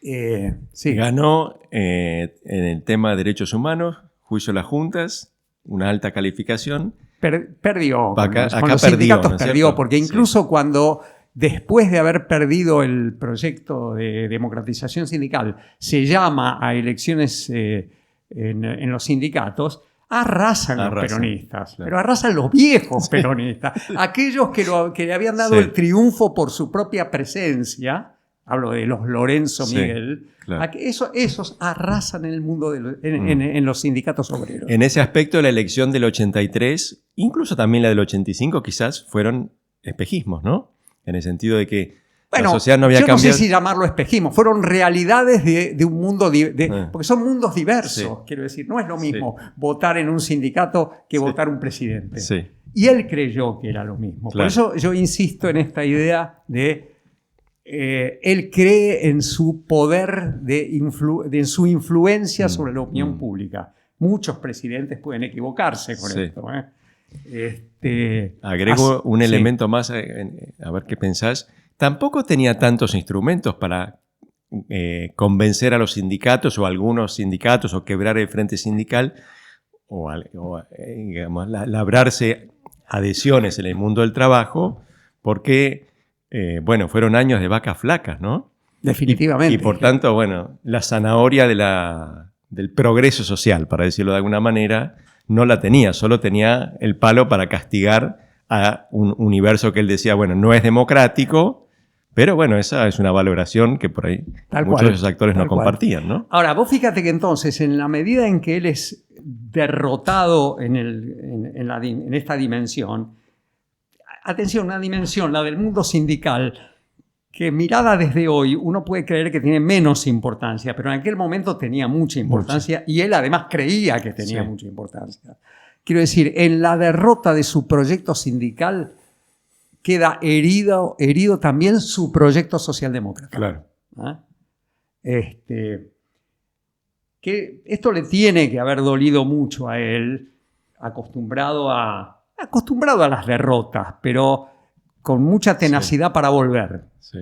S3: Sí. Ganó en el tema de derechos humanos, juicio a las juntas, una alta calificación.
S4: Perdió.
S3: Acá
S4: con los sindicatos perdió, porque incluso cuando después de haber perdido el proyecto de democratización sindical se llama a elecciones en los sindicatos, arrasan los peronistas, claro. Pero arrasan los viejos peronistas, aquellos que le habían dado el triunfo por su propia presencia. Hablo de los Lorenzo Miguel. Claro. Esos arrasan en el mundo, en los sindicatos obreros.
S3: En ese aspecto, la elección del 83, incluso también la del 85, quizás fueron espejismos, ¿no? En el sentido de que la sociedad no había cambiado.
S4: Yo no sé si llamarlo espejismo. Fueron realidades de un mundo... porque son mundos diversos, quiero decir. No es lo mismo votar en un sindicato que votar un presidente. Sí. Y él creyó que era lo mismo. Claro. Por eso yo insisto en esta idea de... él cree en su poder, en su influencia sobre la opinión pública. Muchos presidentes pueden equivocarse con esto.
S3: Agrego un elemento más, a ver qué pensás. Tampoco tenía tantos instrumentos para convencer a los sindicatos o a algunos sindicatos o quebrar el frente sindical o digamos, labrarse adhesiones en el mundo del trabajo porque, bueno, fueron años de vacas flacas, ¿no?
S4: Definitivamente.
S3: Y por tanto, bueno, la zanahoria del progreso social, para decirlo de alguna manera, no la tenía, solo tenía el palo para castigar a un universo que él decía, bueno, no es democrático, pero bueno, esa es una valoración que por ahí muchos de esos actores no compartían, ¿no?
S4: Ahora, vos fíjate que entonces, en la medida en que él es derrotado en esta dimensión, atención, una dimensión, la del mundo sindical, que mirada desde hoy uno puede creer que tiene menos importancia, pero en aquel momento tenía mucha importancia y él además creía que tenía mucha importancia. Quiero decir, en la derrota de su proyecto sindical queda herido también su proyecto socialdemócrata.
S3: Claro.
S4: ¿Ah? Que esto le tiene que haber dolido mucho a él, acostumbrado a las derrotas, pero con mucha tenacidad para volver.
S3: Sí.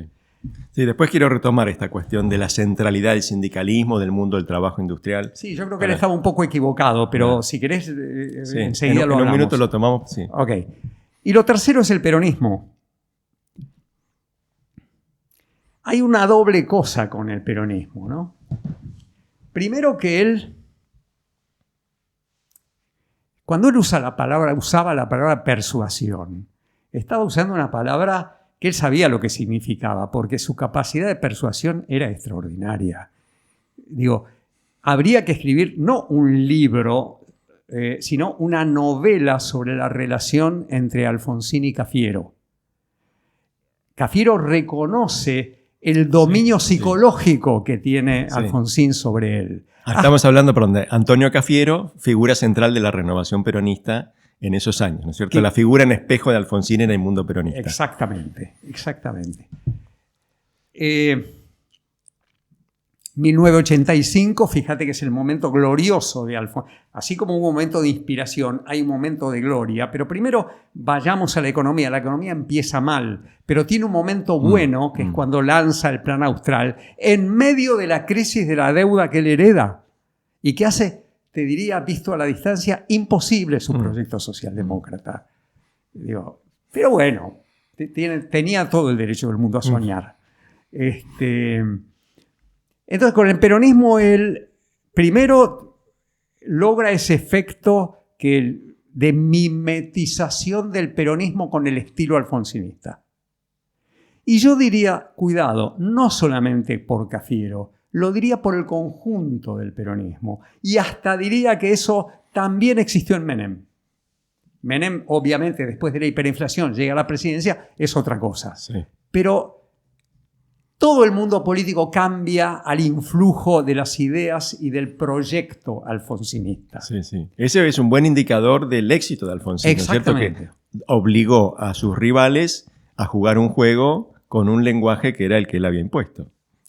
S3: Sí, después quiero retomar esta cuestión de la centralidad del sindicalismo, del mundo del trabajo industrial.
S4: Sí, yo creo que él estaba un poco equivocado, pero si querés, enseguida lo hablamos.
S3: En un minuto lo tomamos, sí.
S4: Ok. Y lo tercero es el peronismo. Hay una doble cosa con el peronismo, ¿no? Primero que él, cuando él usaba la palabra persuasión, estaba usando una palabra que él sabía lo que significaba, porque su capacidad de persuasión era extraordinaria. Digo, habría que escribir no un libro, sino una novela sobre la relación entre Alfonsín y Cafiero. Cafiero reconoce el dominio psicológico que tiene Alfonsín sobre él.
S3: Estamos hablando, perdón, de Antonio Cafiero, figura central de la renovación peronista en esos años, ¿no es cierto? La figura en espejo de Alfonsín en el mundo peronista.
S4: Exactamente, exactamente. 1985, fíjate que es el momento glorioso de Alfonsín. Así como un momento de inspiración, hay un momento de gloria. Pero primero vayamos a la economía. La economía empieza mal, pero tiene un momento bueno, que es cuando lanza el Plan Austral, en medio de la crisis de la deuda que él hereda. Y que hace, te diría, visto a la distancia, imposible su proyecto socialdemócrata. Digo, pero bueno, tenía todo el derecho del mundo a soñar. Entonces, con el peronismo, él primero logra ese efecto de mimetización del peronismo con el estilo alfonsinista. Y yo diría, cuidado, no solamente por Cafiero, lo diría por el conjunto del peronismo. Y hasta diría que eso también existió en Menem. Menem, obviamente, después de la hiperinflación, llega a la presidencia, es otra cosa. Sí. Pero todo el mundo político cambia al influjo de las ideas y del proyecto alfonsinista.
S3: Sí, sí. Ese es un buen indicador del éxito de Alfonsín,
S4: exactamente.
S3: ¿no es cierto? Que obligó a sus rivales a jugar un juego con un lenguaje que era el que él había impuesto.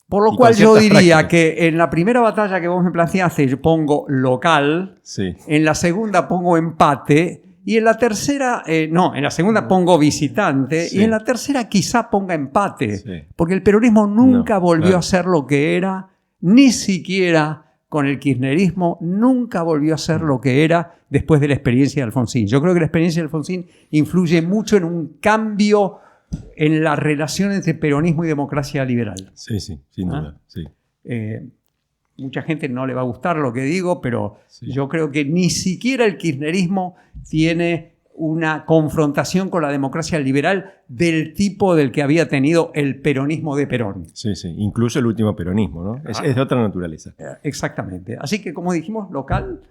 S4: Por lo cual yo diría que en la primera batalla que vos me planteaste yo pongo local, en la segunda pongo empate, y en la tercera, en la segunda pongo visitante, y en la tercera quizá ponga empate, porque el peronismo nunca volvió a ser lo que era, ni siquiera con el kirchnerismo, nunca volvió a ser lo que era después de la experiencia de Alfonsín. Yo creo que la experiencia de Alfonsín influye mucho en un cambio en la relación entre peronismo y democracia liberal.
S3: Sí, sí, sin duda. Sí.
S4: Mucha gente no le va a gustar lo que digo, pero yo creo que ni siquiera el kirchnerismo tiene una confrontación con la democracia liberal del tipo del que había tenido el peronismo de Perón.
S3: Sí, sí. Incluso el último peronismo, ¿no? Es de otra naturaleza.
S4: Exactamente. Así que, como dijimos, local,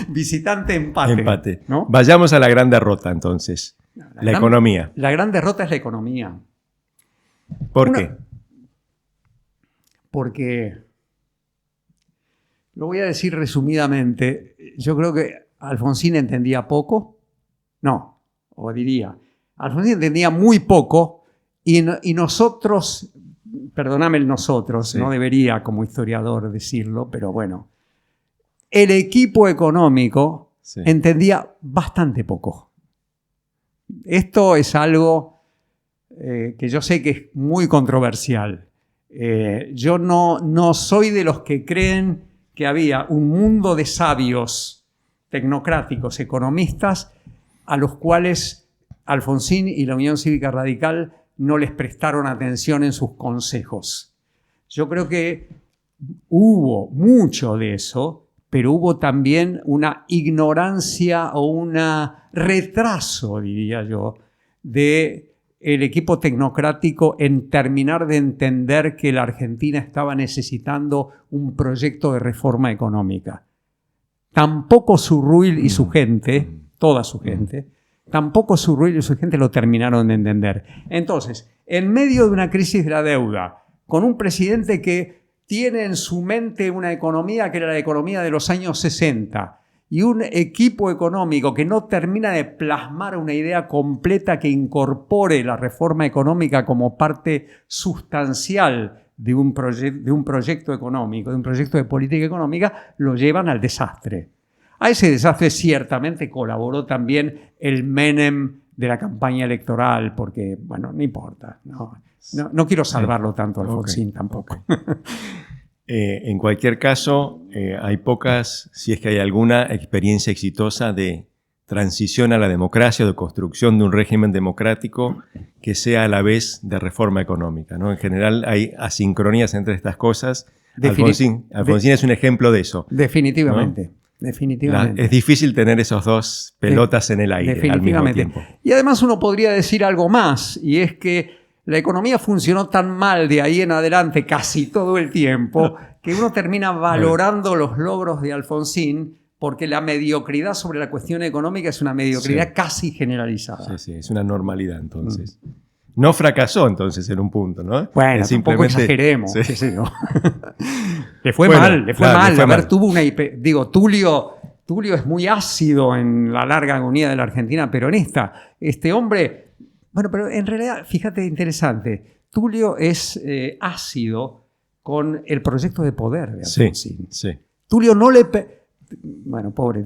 S4: visitante, empate.
S3: Empate.
S4: ¿No?
S3: Vayamos a la gran derrota, entonces. La economía.
S4: La gran derrota es la economía.
S3: ¿Por qué?
S4: Porque, lo voy a decir resumidamente, yo creo que Alfonsín entendía poco. No, o diría, Alfonsín entendía muy poco y nosotros, perdóname el nosotros, no debería como historiador decirlo, pero bueno, el equipo económico entendía bastante poco. Esto es algo que yo sé que es muy controversial. Yo no soy de los que creen que había un mundo de sabios tecnocráticos, economistas, a los cuales Alfonsín y la Unión Cívica Radical no les prestaron atención en sus consejos. Yo creo que hubo mucho de eso, pero hubo también una ignorancia o un retraso, diría yo, del equipo tecnocrático en terminar de entender que la Argentina estaba necesitando un proyecto de reforma económica. Tampoco Surruil y su gente, toda su gente, tampoco Surruil y su gente lo terminaron de entender. Entonces, en medio de una crisis de la deuda, con un presidente que tiene en su mente una economía que era la economía de los años 60 y un equipo económico que no termina de plasmar una idea completa que incorpore la reforma económica como parte sustancial de un proyecto económico, de un proyecto de política económica, lo llevan al desastre. A ese desastre ciertamente colaboró también el Menem de la campaña electoral, porque, bueno, no importa, no quiero salvarlo tanto a Alfonsín tampoco.
S3: En cualquier caso, hay pocas, si es que hay alguna, experiencia exitosa de transición a la democracia o de construcción de un régimen democrático que sea a la vez de reforma económica, ¿no? En general hay asincronías entre estas cosas. Alfonsín es un ejemplo de eso.
S4: Definitivamente.
S3: ¿No?
S4: Definitivamente.
S3: Es difícil tener esos dos pelotas en el aire al mismo tiempo.
S4: Y además uno podría decir algo más, y es que la economía funcionó tan mal de ahí en adelante casi todo el tiempo que uno termina valorando los logros de Alfonsín porque la mediocridad sobre la cuestión económica es una mediocridad casi generalizada.
S3: Sí, es una normalidad entonces. No fracasó entonces en un punto, ¿no?
S4: Bueno, tampoco exageremos. Sí. Qué sé yo. Le fue mal. A ver, tuvo una... Digo, Tulio es muy ácido en la larga agonía de la Argentina peronista. Este hombre... Bueno, pero en realidad, fíjate, interesante. Tulio es ácido con el proyecto de poder de Alfonsín.
S3: Sí.
S4: Tulio no le... Bueno, pobre,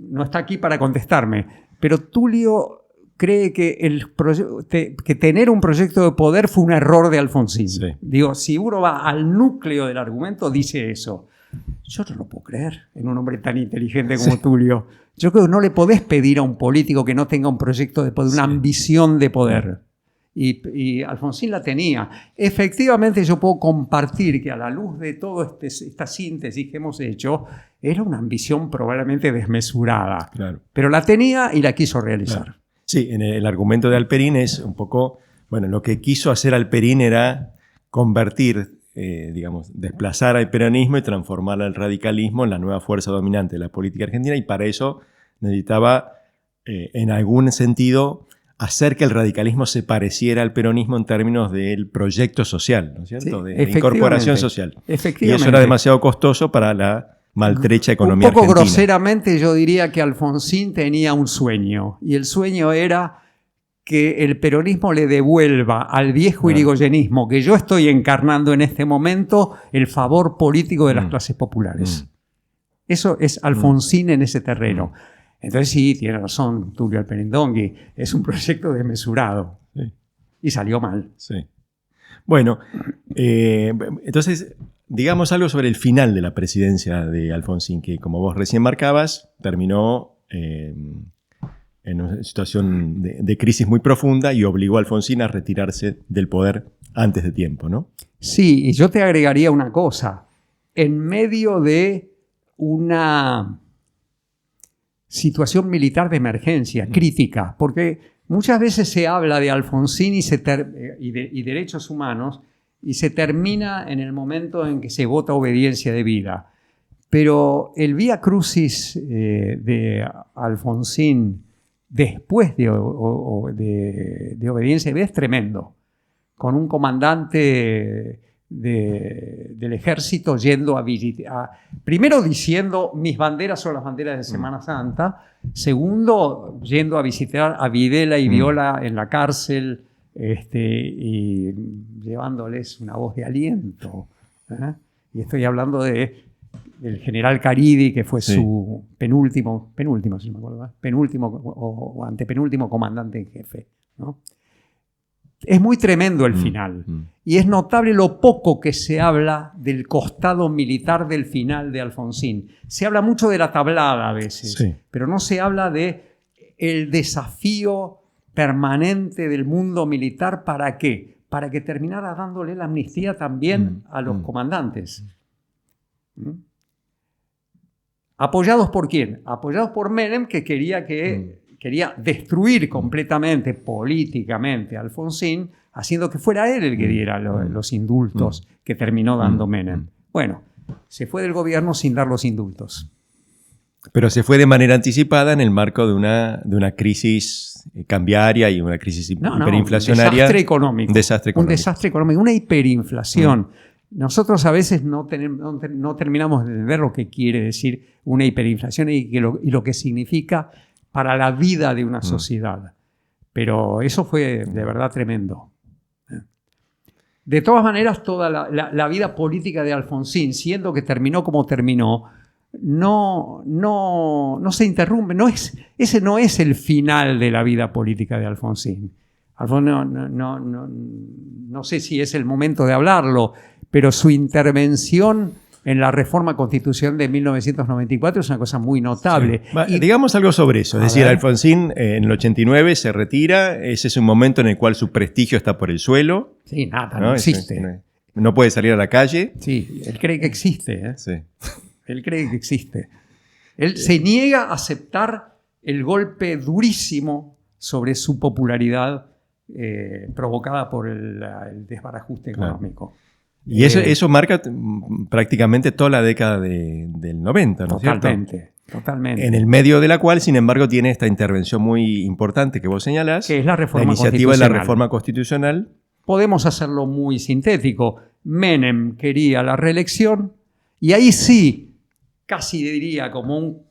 S4: no está aquí para contestarme, pero Tulio cree que tener un proyecto de poder fue un error de Alfonsín. Sí. Digo, si uno va al núcleo del argumento, dice eso. Yo no lo puedo creer en un hombre tan inteligente como Tulio. Yo creo que no le podés pedir a un político que no tenga un proyecto de poder, una ambición de poder. Y Alfonsín la tenía. Efectivamente, yo puedo compartir que a la luz de toda esta síntesis que hemos hecho, era una ambición probablemente desmesurada. Claro. Pero la tenía y la quiso realizar. Claro.
S3: Sí, en el argumento de Alperín es un poco, bueno, lo que quiso hacer Alperín era convertir, desplazar al peronismo y transformar al radicalismo en la nueva fuerza dominante de la política argentina, y para eso necesitaba, en algún sentido, hacer que el radicalismo se pareciera al peronismo en términos del proyecto social, ¿no es cierto?
S4: Sí,
S3: de incorporación social.
S4: Efectivamente.
S3: Y eso era demasiado costoso para la maltrecha economía
S4: argentina. Un poco
S3: argentina.
S4: Groseramente yo diría que Alfonsín tenía un sueño, y el sueño era que el peronismo le devuelva al viejo irigoyenismo que yo estoy encarnando en este momento el favor político de las clases populares. Eso es Alfonsín en ese terreno. Entonces sí, tiene razón Tulio Alperindongui, es un proyecto desmesurado. Sí. Y salió mal.
S3: Sí. Bueno, entonces digamos algo sobre el final de la presidencia de Alfonsín, que como vos recién marcabas, terminó en una situación de crisis muy profunda y obligó a Alfonsín a retirarse del poder antes de tiempo, ¿no?
S4: Sí, y yo te agregaría una cosa. En medio de una situación militar de emergencia, crítica, porque muchas veces se habla de Alfonsín y derechos humanos y se termina en el momento en que se vota obediencia debida. Pero el vía crucis de Alfonsín después de obediencia debida es tremendo, con un comandante del ejército yendo primero diciendo mis banderas son las banderas de Semana Santa, segundo yendo a visitar a Videla y Viola en la cárcel y llevándoles una voz de aliento, ¿eh? Y estoy hablando del general Caridi, que fue su penúltimo, si no me acuerdo, penúltimo o antepenúltimo comandante en jefe, ¿no? Es muy tremendo el final. Y es notable lo poco que se habla del costado militar del final de Alfonsín. Se habla mucho de la tablada a veces,
S3: Sí.
S4: pero no se habla de el desafío permanente del mundo militar. ¿Para qué? Para que terminara dándole la amnistía también a los comandantes. ¿Apoyados por quién? Apoyados por Menem, que quería destruir completamente, políticamente, a Alfonsín, haciendo que fuera él el que diera los indultos que terminó dando Menem. Bueno, se fue del gobierno sin dar los indultos.
S3: Pero se fue de manera anticipada en el marco de una crisis cambiaria y una crisis hiperinflacionaria.
S4: Un desastre económico.
S3: Un desastre económico.
S4: Un desastre económico, una hiperinflación. Nosotros a veces no terminamos de entender lo que quiere decir una hiperinflación y lo que significa para la vida de una sociedad. Pero eso fue de verdad tremendo. De todas maneras, toda la vida política de Alfonsín, siendo que terminó como terminó, no se interrumpe. Ese no es el final de la vida política de Alfonsín. No sé si es el momento de hablarlo, pero su intervención en la reforma constitucional de 1994 es una cosa muy notable.
S3: Sí. Digamos algo sobre eso. Es decir, Alfonsín en el 89 se retira. Ese es un momento en el cual su prestigio está por el suelo.
S4: Sí, nada, no existe.
S3: No puede salir a la calle.
S4: Sí, él cree que existe. ¿eh?
S3: Sí.
S4: Él cree que existe. Él se niega a aceptar el golpe durísimo sobre su popularidad provocada por el desbarajuste económico.
S3: Y eso marca prácticamente toda la década del 90, ¿no es cierto?
S4: Totalmente.
S3: En el medio de la cual, sin embargo, tiene esta intervención muy importante que vos señalás.
S4: Que es la reforma
S3: iniciativa de la reforma constitucional.
S4: Podemos hacerlo muy sintético. Menem quería la reelección y ahí sí, casi diría como un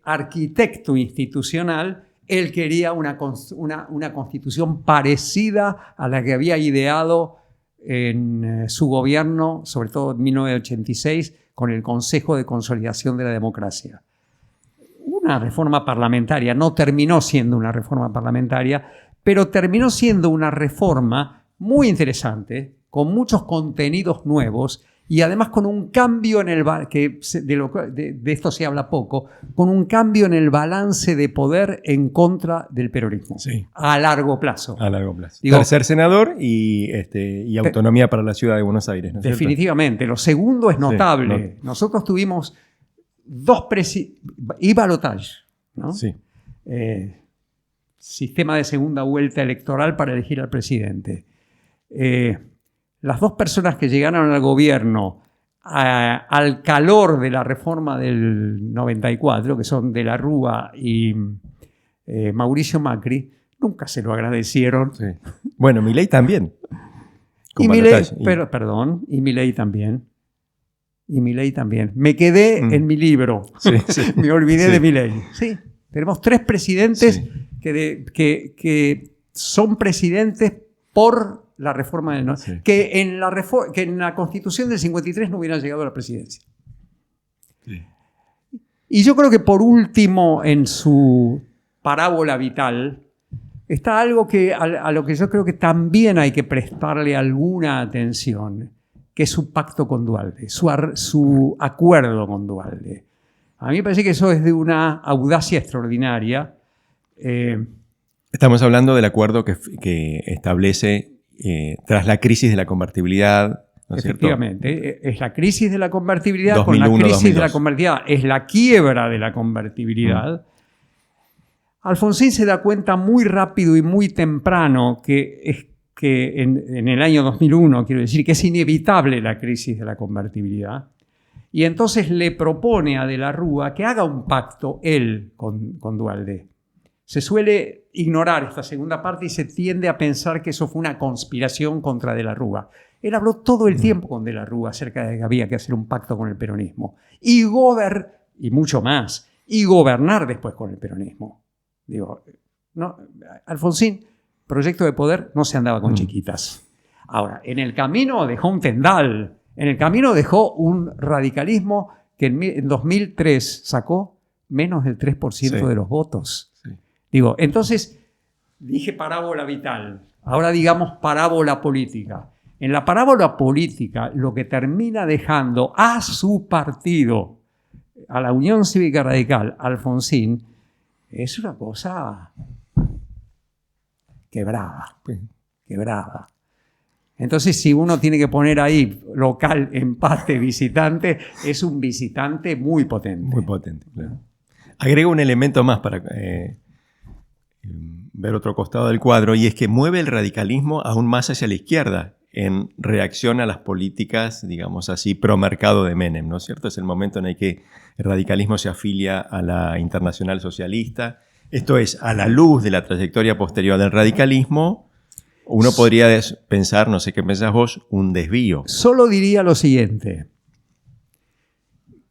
S4: arquitecto institucional, él quería una constitución parecida a la que había ideado en su gobierno, sobre todo en 1986, con el Consejo de Consolidación de la Democracia. Una reforma parlamentaria, no terminó siendo una reforma parlamentaria, pero terminó siendo una reforma muy interesante, con muchos contenidos nuevos y además con un cambio en el de esto se habla poco, con un cambio en el balance de poder en contra del peronismo.
S3: Sí.
S4: A largo plazo.
S3: A largo plazo. Tercer senador y autonomía para la ciudad de Buenos Aires, ¿no es
S4: definitivamente.
S3: cierto?
S4: Lo segundo es notable.
S3: Sí,
S4: Nosotros tuvimos dos y balotage, ¿no?
S3: Sí.
S4: Sistema de segunda vuelta electoral para elegir al presidente. Las dos personas que llegaron al gobierno al calor de la reforma del 94, que son De la Rúa y Mauricio Macri, nunca se lo agradecieron.
S3: Sí. Bueno, Milei también.
S4: Y Milei también. Y Milei también. Me quedé en mi libro.
S3: Sí.
S4: Me olvidé de Milei. Sí. Tenemos tres presidentes que son presidentes por la reforma del que en la Constitución del 53 no hubieran llegado a la presidencia. Sí. Y yo creo que por último en su parábola vital está algo a lo que yo creo que también hay que prestarle alguna atención, que es su pacto con Duhalde, su acuerdo con Duhalde. A mí me parece que eso es de una audacia extraordinaria.
S3: Estamos hablando del acuerdo que establece tras la crisis de la convertibilidad. ¿No es
S4: efectivamente, es la crisis de la convertibilidad
S3: 2001,
S4: con la crisis
S3: 2002.
S4: de la convertibilidad, es la quiebra de la convertibilidad. Alfonsín se da cuenta muy rápido y muy temprano que en el año 2001, quiero decir, que es inevitable la crisis de la convertibilidad. Y entonces le propone a De la Rúa que haga un pacto él con Duhalde. Se suele ignorar esta segunda parte y se tiende a pensar que eso fue una conspiración contra De la Rúa. Él habló todo el tiempo con De la Rúa acerca de que había que hacer un pacto con el peronismo. Y mucho más. Y gobernar después con el peronismo. Alfonsín, proyecto de poder, no se andaba con chiquitas. Ahora, en el camino dejó un tendal. En el camino dejó un radicalismo que en 2003 sacó menos del 3% de los votos. Sí. Entonces, dije parábola vital. Ahora digamos parábola política. En la parábola política, lo que termina dejando a su partido, a la Unión Cívica Radical, Alfonsín, es una cosa quebrada. Quebrada. Entonces, si uno tiene que poner ahí local, empate, visitante, es un visitante muy potente.
S3: Muy potente, claro. Agrego un elemento más para ver otro costado del cuadro, y es que mueve el radicalismo aún más hacia la izquierda en reacción a las políticas, digamos así, pro mercado de Menem, ¿no es cierto? Es el momento en el que el radicalismo se afilia a la Internacional Socialista. Esto es, a la luz de la trayectoria posterior del radicalismo, uno podría pensar, no sé qué pensás vos, un desvío.
S4: Solo diría lo siguiente,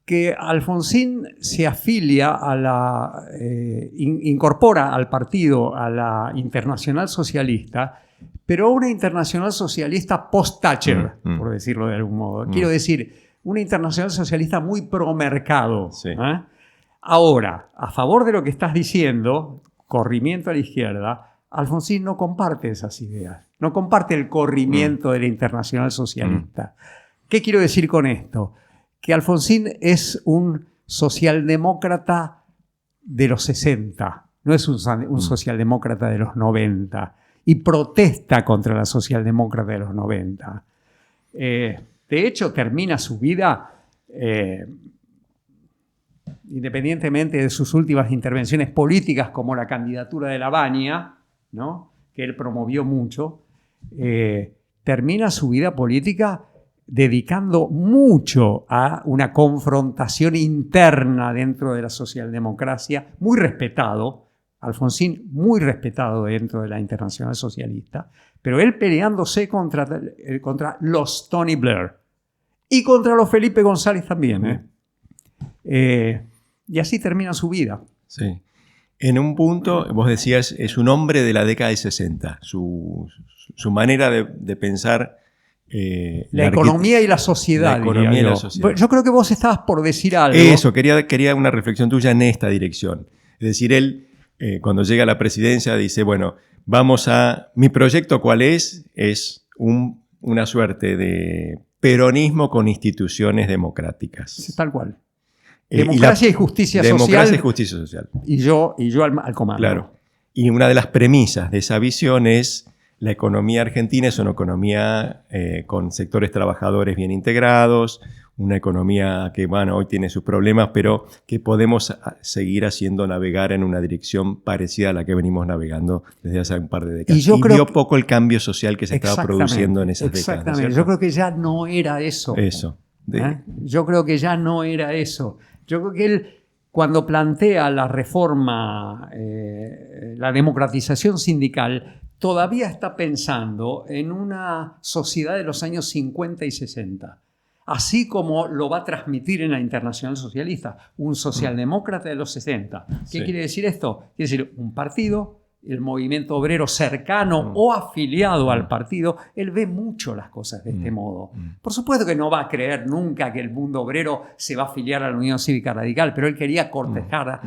S4: que Alfonsín se afilia a la, incorpora al partido, a la Internacional Socialista, pero una Internacional Socialista post-Thatcher, por decirlo de algún modo. Quiero decir, una Internacional Socialista muy pro-mercado.
S3: Sí.
S4: Ahora, a favor de lo que estás diciendo, corrimiento a la izquierda, Alfonsín no comparte esas ideas, no comparte el corrimiento de la Internacional Socialista. ¿Qué quiero decir con esto? Que Alfonsín es un socialdemócrata de los 60, no es un socialdemócrata de los 90, y protesta contra la socialdemócrata de los 90. De hecho, termina su vida, independientemente de sus últimas intervenciones políticas, como la candidatura de Lavagna, ¿no?, que él promovió mucho, termina su vida política dedicando mucho a una confrontación interna dentro de la socialdemocracia, muy respetado, Alfonsín muy respetado dentro de la Internacional Socialista, pero él peleándose contra los Tony Blair y contra los Felipe González también. Y así termina su vida.
S3: Sí. En un punto, vos decías, es un hombre de la década de 60. Su manera de pensar...
S4: la economía y la sociedad.
S3: La economía y la sociedad.
S4: Yo creo que vos estabas por decir algo.
S3: Eso, quería una reflexión tuya en esta dirección. Es decir, él, cuando llega a la presidencia, dice, bueno, mi proyecto ¿cuál es? Es una suerte de peronismo con instituciones democráticas.
S4: Sí, tal cual. Democracia y justicia social.
S3: Democracia y justicia social.
S4: Y yo al comando.
S3: Claro. Y una de las premisas de esa visión es la economía argentina es una economía con sectores trabajadores bien integrados, una economía que, bueno, hoy tiene sus problemas, pero que podemos seguir haciendo navegar en una dirección parecida a la que venimos navegando desde hace un par de décadas. Y vio poco el cambio social que se estaba produciendo en esas décadas.
S4: Exactamente. Yo creo que ya no era eso. Yo creo que ya no era eso. Yo creo que él, cuando plantea la reforma, la democratización sindical, todavía está pensando en una sociedad de los años 50 y 60, así como lo va a transmitir en la Internacional Socialista, un socialdemócrata de los 60. ¿Qué quiere decir esto? Quiere decir un partido, el movimiento obrero cercano o afiliado al partido. Él ve mucho las cosas de este modo. Por supuesto que no va a creer nunca que el mundo obrero se va a afiliar a la Unión Cívica Radical, pero él quería cortejar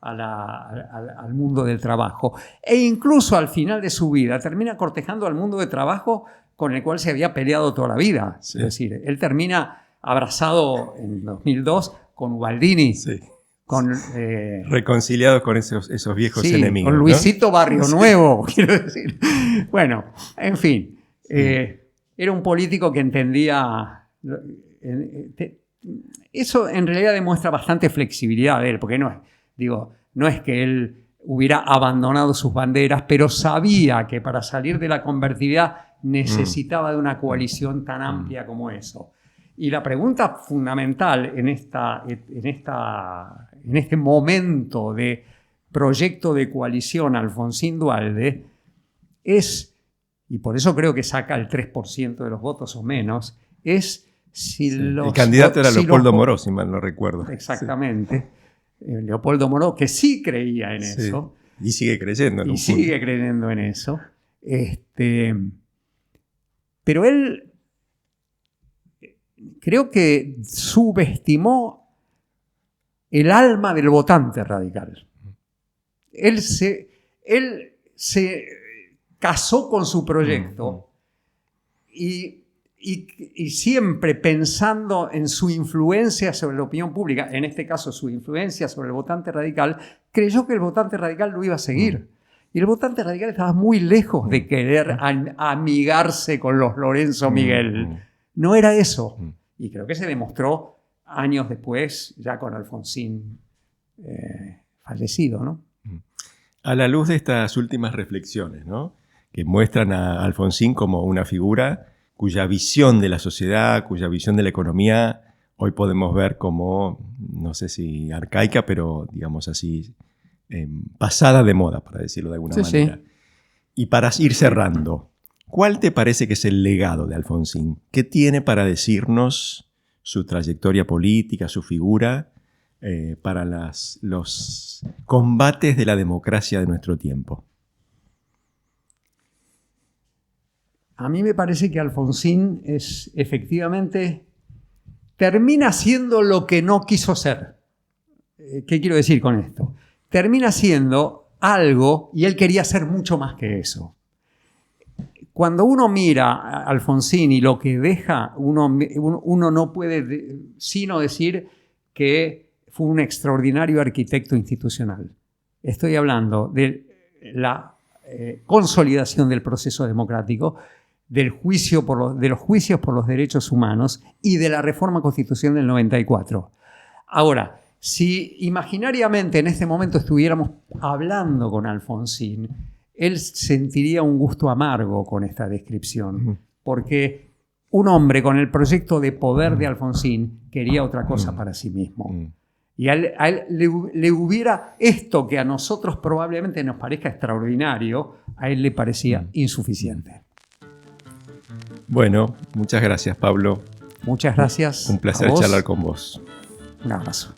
S4: al mundo del trabajo. E incluso al final de su vida termina cortejando al mundo del trabajo con el cual se había peleado toda la vida. Sí. Es decir, él termina abrazado en 2002 con Ubaldini. Sí.
S3: Reconciliados con esos viejos enemigos.
S4: Con Luisito, ¿no? Barrio Nuevo, quiero decir. Bueno, en fin. Era un político que entendía... Eso en realidad demuestra bastante flexibilidad de él, porque no es que él hubiera abandonado sus banderas, pero sabía que para salir de la convertibilidad necesitaba de una coalición tan amplia como eso. Y la pregunta fundamental en este momento de proyecto de coalición Alfonsín-Duhalde es, y por eso creo que saca el 3% de los votos o menos, es si los...
S3: El candidato era Leopoldo Moró, si mal no recuerdo.
S4: Exactamente. Leopoldo Moró, que sí creía en eso.
S3: Y sigue creyendo en eso.
S4: Sigue creyendo en eso. Pero él creo que subestimó el alma del votante radical. Él se casó con su proyecto y siempre pensando en su influencia sobre la opinión pública, en este caso su influencia sobre el votante radical, creyó que el votante radical lo iba a seguir. Y el votante radical estaba muy lejos de querer amigarse con los Lorenzo Miguel. No era eso. Y creo que se demostró años después, ya con Alfonsín fallecido, ¿no?
S3: A la luz de estas últimas reflexiones, ¿no?, que muestran a Alfonsín como una figura cuya visión de la sociedad, cuya visión de la economía, hoy podemos ver como, no sé si arcaica, pero digamos así, pasada de moda, para decirlo de alguna manera.
S4: Sí.
S3: Y para ir cerrando, ¿cuál te parece que es el legado de Alfonsín? ¿Qué tiene para decirnos su trayectoria política, su figura, para los combates de la democracia de nuestro tiempo?
S4: A mí me parece que Alfonsín es efectivamente, termina siendo lo que no quiso ser. ¿Qué quiero decir con esto? Termina siendo algo y él quería ser mucho más que eso. Cuando uno mira a Alfonsín y lo que deja, uno no puede sino decir que fue un extraordinario arquitecto institucional. Estoy hablando de la consolidación del proceso democrático, de los juicios por los derechos humanos y de la reforma constitucional del 94. Ahora, si imaginariamente en este momento estuviéramos hablando con Alfonsín, él sentiría un gusto amargo con esta descripción, porque un hombre con el proyecto de poder de Alfonsín quería otra cosa para sí mismo. Y a él le hubiera esto que a nosotros probablemente nos parezca extraordinario, a él le parecía insuficiente.
S3: Bueno, muchas gracias, Pablo.
S4: Muchas gracias.
S3: Un placer charlar con vos.
S4: Un abrazo.